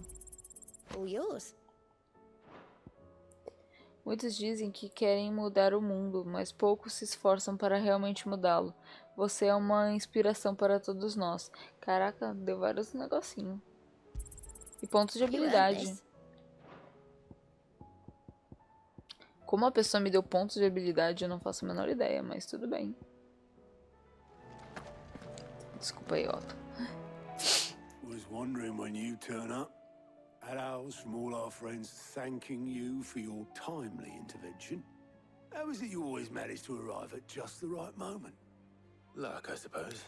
All yours. Muitos dizem que querem mudar o mundo, mas poucos se esforçam para realmente mudá-lo. Você é uma inspiração para todos nós. Caraca, deu vários negocinhos. E pontos de habilidade. Como a pessoa me deu pontos de habilidade, eu não faço a menor ideia, mas tudo bem. Desculpa aí, Otto. Was wondering when you turn up. Had owls from all our friends thanking you for your timely intervention. How is it you always manage to arrive at just the right moment? Luck, I suppose.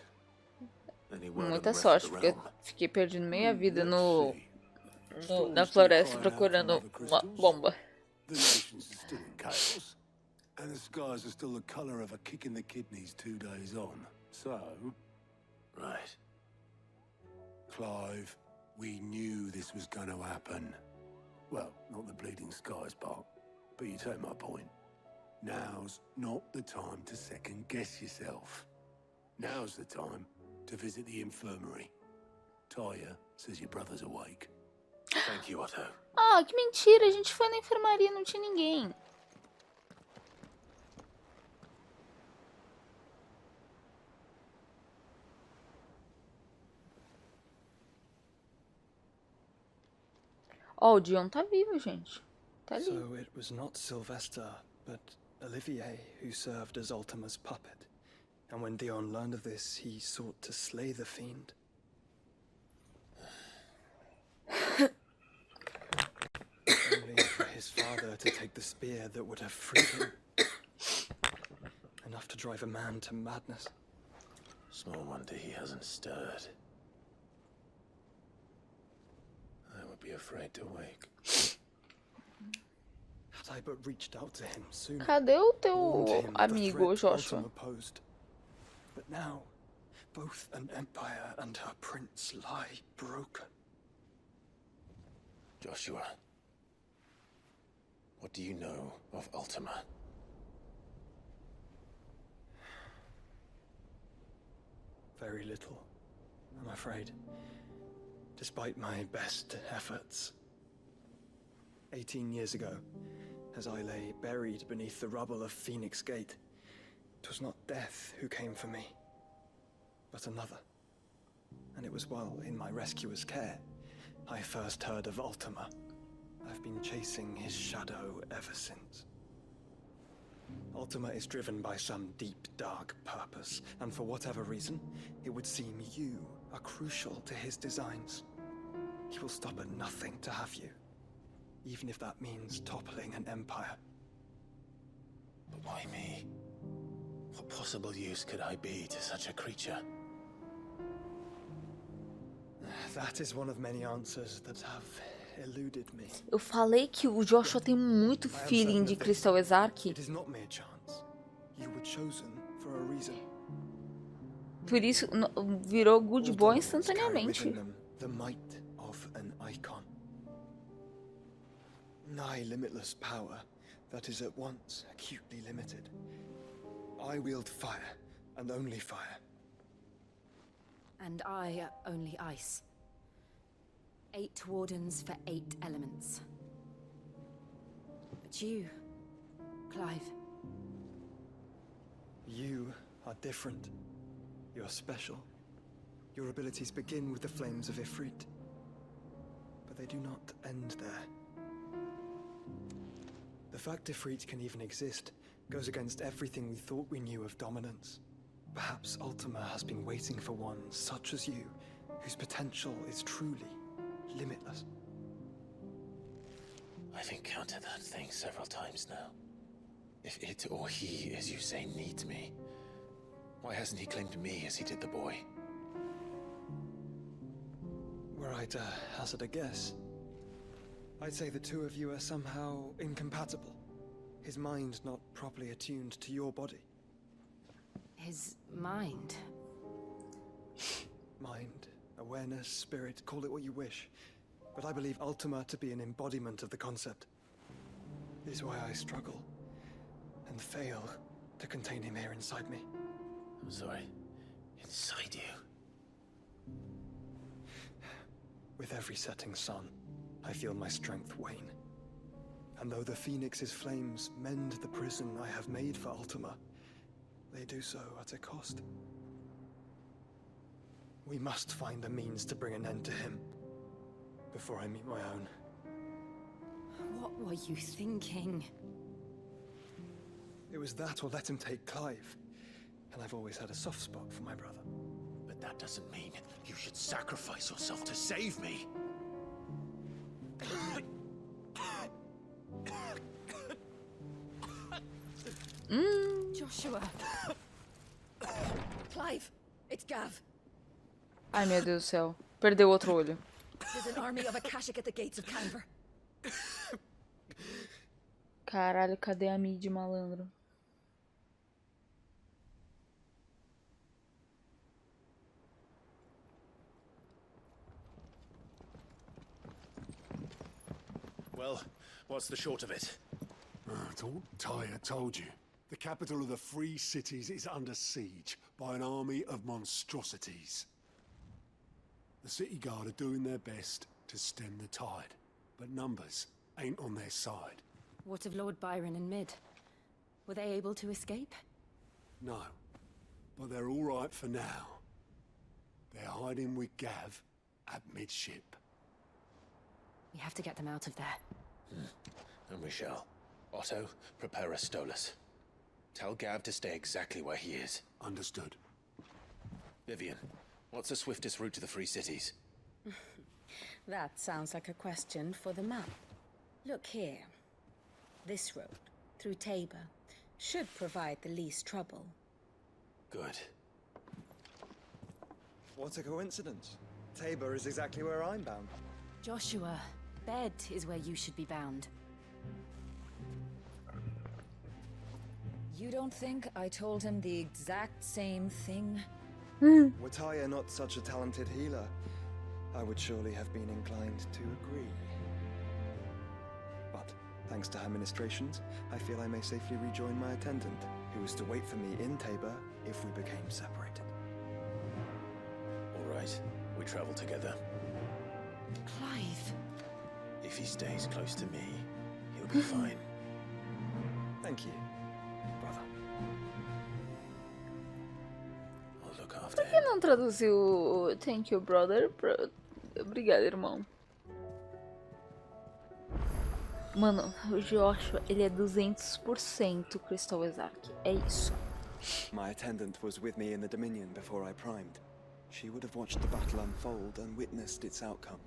Any word on the Muita rest of sorte, the porque eu realm? fiquei perdendo meia vida na floresta procurando uma bomba. The nations are still in chaos, and the skies are still the color of a kick in the kidneys 2 days on. So, right. Clive, we knew this was going to happen. Well, not the bleeding skies part, but you take my point. Now's not the time to second guess yourself. Now's the time to visit the infirmary. Taya says your brother's awake. Thank you, Otto. Ah, que mentira! A gente foi na enfermaria e não tinha ninguém. Ó, o Dion tá vivo, gente. Tá ali. So it was not Sylvester, but Olivier who served as Ultima's puppet. And when Dion learned of this, he sought to slay the fiend. Only for his father to take the spear that would have freed him. Enough to drive a man to madness. Small wonder he hasn't stirred. I would be afraid to wake. Had I but reached out to him sooner. Cadê o teu warned him of the amigo, threat Joshua? Ultima posed. But now, both an empire and her prince lie broken. Joshua, what do you know of Ultima? Very little, I'm afraid. Despite my best efforts. 18 years ago, as I lay buried beneath the rubble of Phoenix Gate, 'twas not death who came for me, but another. And it was while in my rescuer's care I first heard of Ultima. I've been chasing his shadow ever since. Ultima is driven by some deep, dark purpose, and for whatever reason, it would seem you are crucial to his designs. He will stop at nothing to have you, even if that means toppling an empire. But why me? What possible use could I be to such a creature? That is one of many answers that have eluded me. Eu falei que o Joshua tem muito feeling de Crystal Exarch. It is not mere chance. You were chosen for a reason. Por isso virou good boy instantaneamente. The might of an icon. Nigh limitless power that is at once acutely limited. I wield fire, and only fire. And I only ice. 8 wardens for 8 elements. But you, Clive. You are different. You're special. Your abilities begin with the flames of Ifrit. But they do not end there. The fact Ifrit can even exist goes against everything we thought we knew of dominance. Perhaps Ultima has been waiting for one such as you, whose potential is truly limitless. I've encountered that thing several times now. If it or he, as you say, needs me, why hasn't he claimed me as he did the boy? were I to hazard a guess, I'd say the two of you are somehow incompatible. His mind not properly attuned to your body. His mind? Mind, awareness, spirit, call it what you wish. But I believe Ultima to be an embodiment of the concept. This is why I struggle and fail to contain him here inside me. I'm sorry. Inside you? With every setting sun, I feel my strength wane. And though the Phoenix's flames mend the prison I have made for Ultima, they do so at a cost. We must find a means to bring an end to him before I meet my own. What were you thinking? It was that or let him take Clive. And I've always had a soft spot for my brother. But that doesn't mean you should sacrifice yourself to save me. Joshua. Clive, it's Gav. Ai, meu Deus do céu. Perdeu outro olho. There's an army of Akashic at the gates of Canver. Caralho, cadê a Mid, malandro? Well, what's the short of it? Tyre told you. The capital of the Free Cities is under siege by an army of monstrosities. The city guard are doing their best to stem the tide, but numbers ain't on their side. What of Lord Byron and Mid? Were they able to escape? No, but they're all right for now. They're hiding with Gav at midship. We have to get them out of there. And we shall. Otto, prepare a Stolas. Tell Gav to stay exactly where he is. Understood. Vivian, what's the swiftest route to the Free Cities? That sounds like a question for the map. Look here. This road, through Tabor, should provide the least trouble. Good. What a coincidence. Tabor is exactly where I'm bound. Joshua, Bed is where you should be bound. You don't think I told him the exact same thing? Were Tyre not such a talented healer, I would surely have been inclined to agree. But, thanks to her ministrations, I feel I may safely rejoin my attendant, who is to wait for me in Tabor if we became separated. All right, we travel together. Clive. If he stays close to me, he'll be fine. Thank you, brother. I'll look after Por que não traduziu thank you, brother? Obrigado, irmão. Mano, o Joshua, ele é 200% Crystal Exarch. É isso. My attendant was with me in the Dominion before I primed. She would have watched the battle unfold and witnessed its outcome.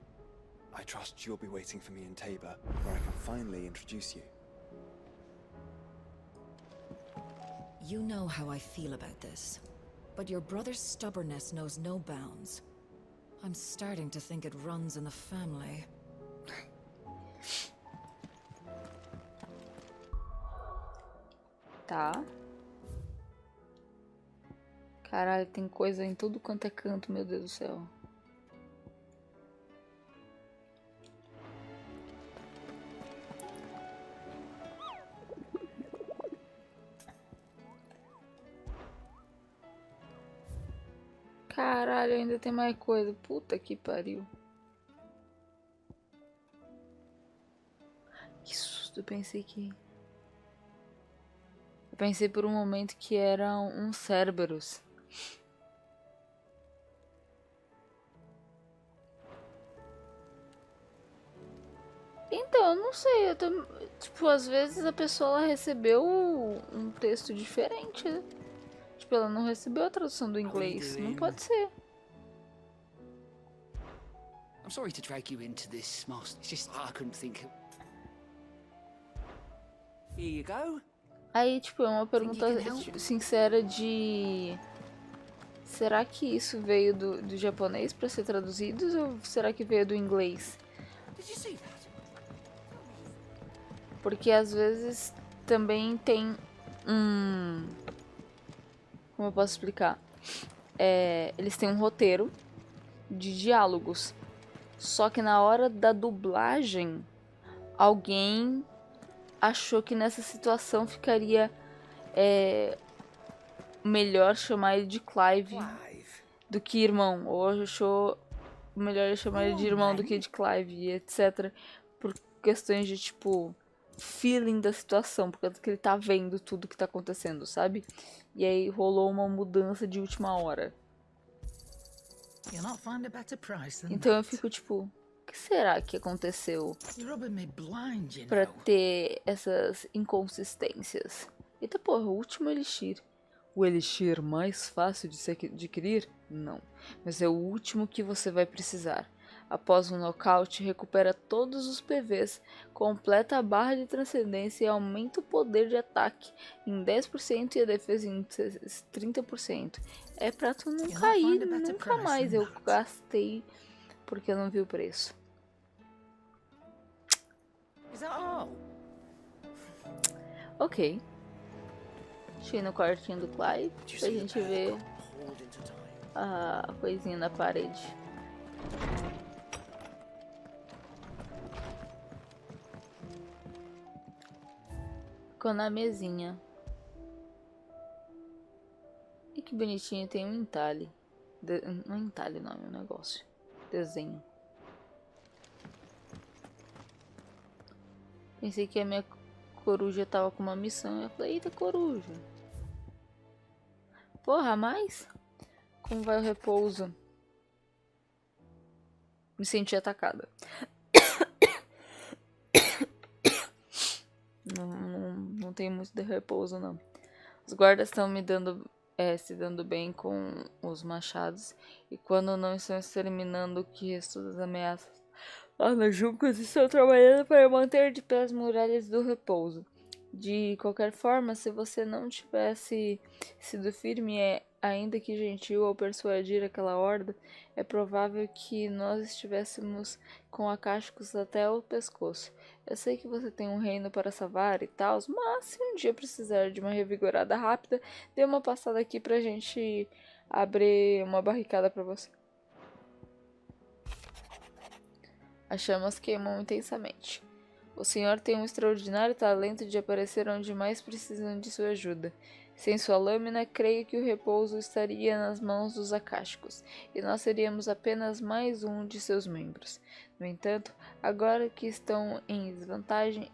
I trust you'll be waiting for me in Tabor, where I can finally introduce you. You know how I feel about this, but your brother's stubbornness knows no bounds. I'm starting to think it runs in the family. Tá. Caralho, tem coisa em tudo quanto é canto, meu Deus do céu. Caralho, ainda tem mais coisa. Puta que pariu. Que susto, eu pensei que... Eu pensei por um momento que era um Cerberus. Então, eu não sei, tipo, às vezes a pessoa ela recebeu um texto diferente, né? Tipo, ela não recebeu a tradução do inglês, não pode ser. I'm sorry to drag you into this, Master. It's just I couldn't think. Here you go. Aí, tipo, é uma pergunta sincera de... Será que isso veio do japonês para ser traduzido ou será que veio do inglês? Porque às vezes também tem como eu posso explicar? Eles têm um roteiro de diálogos. Só que na hora da dublagem, alguém achou que nessa situação ficaria melhor chamar ele de Clive do que irmão. Ou achou melhor chamar ele de irmão do que de Clive, etc. Por questões de, tipo, feeling da situação, por causa que ele tá vendo tudo que tá acontecendo, sabe? E aí rolou uma mudança de última hora. Então eu fico tipo, o que será que aconteceu pra ter essas inconsistências? Eita porra, o último elixir. O elixir mais fácil de se adquirir? Não, mas é o último que você vai precisar. Após um nocaute, recupera todos os PVs, completa a barra de transcendência e aumenta o poder de ataque em 10% e a defesa em 30%. É pra tu não cair nunca mais. Eu gastei porque eu não vi o preço. Ok. Deixa eu ir no quartinho do Clive pra gente ver a coisinha na parede. Ficou na mesinha. E que bonitinho, tem um entalhe. Não é entalhe não, é um negócio. Desenho. Pensei que a minha coruja tava com uma missão. Eu falei, eita coruja. Porra, mais? Como vai o repouso? Me senti atacada. Não tem muito de repouso, não. Os guardas estão se dando bem com os machados. E quando não estão exterminando o que restou das ameaças, Ana Juncos estão trabalhando para manter de pé as muralhas do repouso. De qualquer forma, se você não tivesse sido firme, ainda que gentil, ao persuadir aquela horda, é provável que nós estivéssemos com acásticos até o pescoço. Eu sei que você tem um reino para salvar e tal, mas se um dia precisar de uma revigorada rápida, dê uma passada aqui pra gente abrir uma barricada para você. As chamas queimam intensamente. O senhor tem um extraordinário talento de aparecer onde mais precisam de sua ajuda. Sem sua lâmina, creio que o repouso estaria nas mãos dos acásticos, e nós seríamos apenas mais um de seus membros. No entanto, agora que estão em desvantagem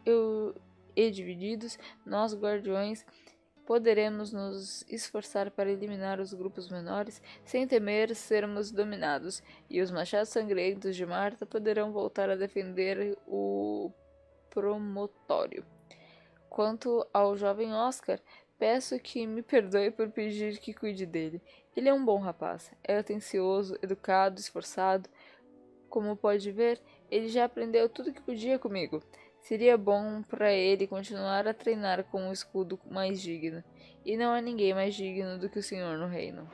e divididos, nós, guardiões, poderemos nos esforçar para eliminar os grupos menores sem temer sermos dominados, e os machados sangrentos de Marta poderão voltar a defender o promontório. Quanto ao jovem Oscar, peço que me perdoe por pedir que cuide dele. Ele é um bom rapaz, é atencioso, educado, esforçado. Como pode ver, ele já aprendeu tudo que podia comigo. Seria bom para ele continuar a treinar com um escudo mais digno. E não há ninguém mais digno do que o senhor no reino.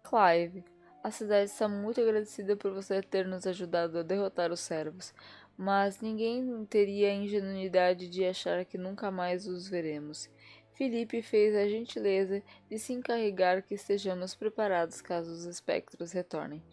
Clive, a cidade está muito agradecida por você ter nos ajudado a derrotar os servos, mas ninguém teria a ingenuidade de achar que nunca mais os veremos. Felipe fez a gentileza de se encarregar que estejamos preparados caso os espectros retornem.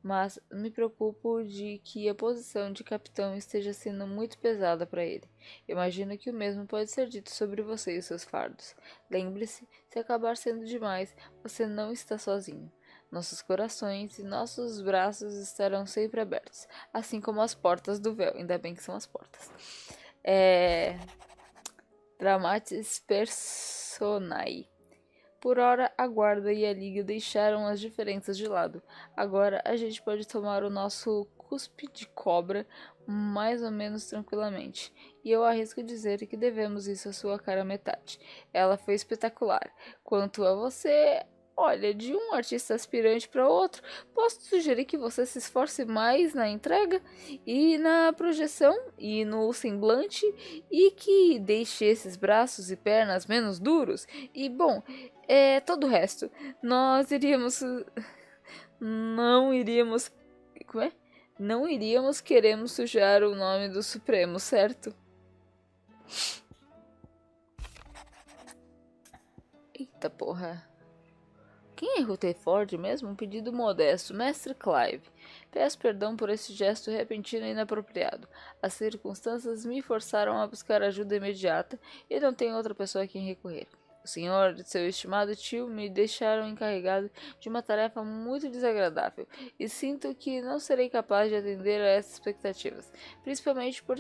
Mas me preocupo de que a posição de capitão esteja sendo muito pesada para ele. Imagino que o mesmo pode ser dito sobre você e seus fardos. Lembre-se, se acabar sendo demais, você não está sozinho. Nossos corações e nossos braços estarão sempre abertos, assim como as portas do véu. Ainda bem que são as portas. Dramatis personae. Por ora, a guarda e a liga deixaram as diferenças de lado. Agora, a gente pode tomar o nosso cuspe de cobra mais ou menos tranquilamente. E eu arrisco dizer que devemos isso à sua cara metade. Ela foi espetacular. Quanto a você, Olha, de um artista aspirante para outro, posso sugerir que você se esforce mais na entrega e na projeção e no semblante e que deixe esses braços e pernas menos duros. E, bom, todo o resto. Nós iríamos... Não iríamos... Como é? Não iríamos querer sujar o nome do Supremo, certo? Eita porra. Quem é Rutherford mesmo? Um pedido modesto. Mestre Clive. Peço perdão por esse gesto repentino e inapropriado. As circunstâncias me forçaram a buscar ajuda imediata e não tenho outra pessoa a quem recorrer. O senhor e seu estimado tio me deixaram encarregado de uma tarefa muito desagradável e sinto que não serei capaz de atender a essas expectativas, principalmente por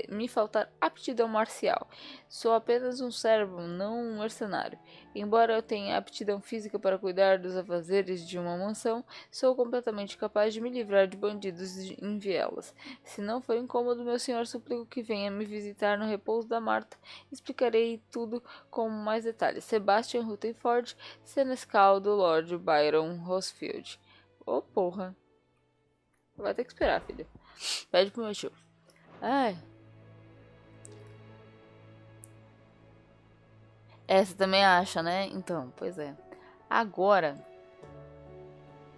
me faltar aptidão marcial. Sou apenas um servo, não um mercenário. Embora eu tenha aptidão física para cuidar dos afazeres de uma mansão, sou completamente capaz de me livrar de bandidos em vielas. Se não for incômodo, meu senhor, suplico que venha me visitar no repouso da Marta. Explicarei tudo com mais detalhes. Sebastian Rutherford, senescal do Lord Byron Rosfield. Ô, porra. Vai ter que esperar, filho. Pede pro meu tio. Ai. Essa também acha, né? Então, pois é. Agora,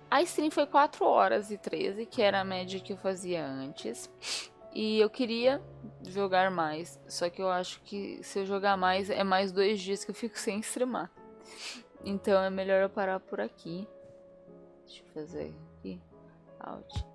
a stream foi 4 horas e 13, que era a média que eu fazia antes. E eu queria jogar mais, só que eu acho que se eu jogar mais, é mais 2 dias que eu fico sem streamar. Então é melhor eu parar por aqui. Deixa eu fazer aqui. Out.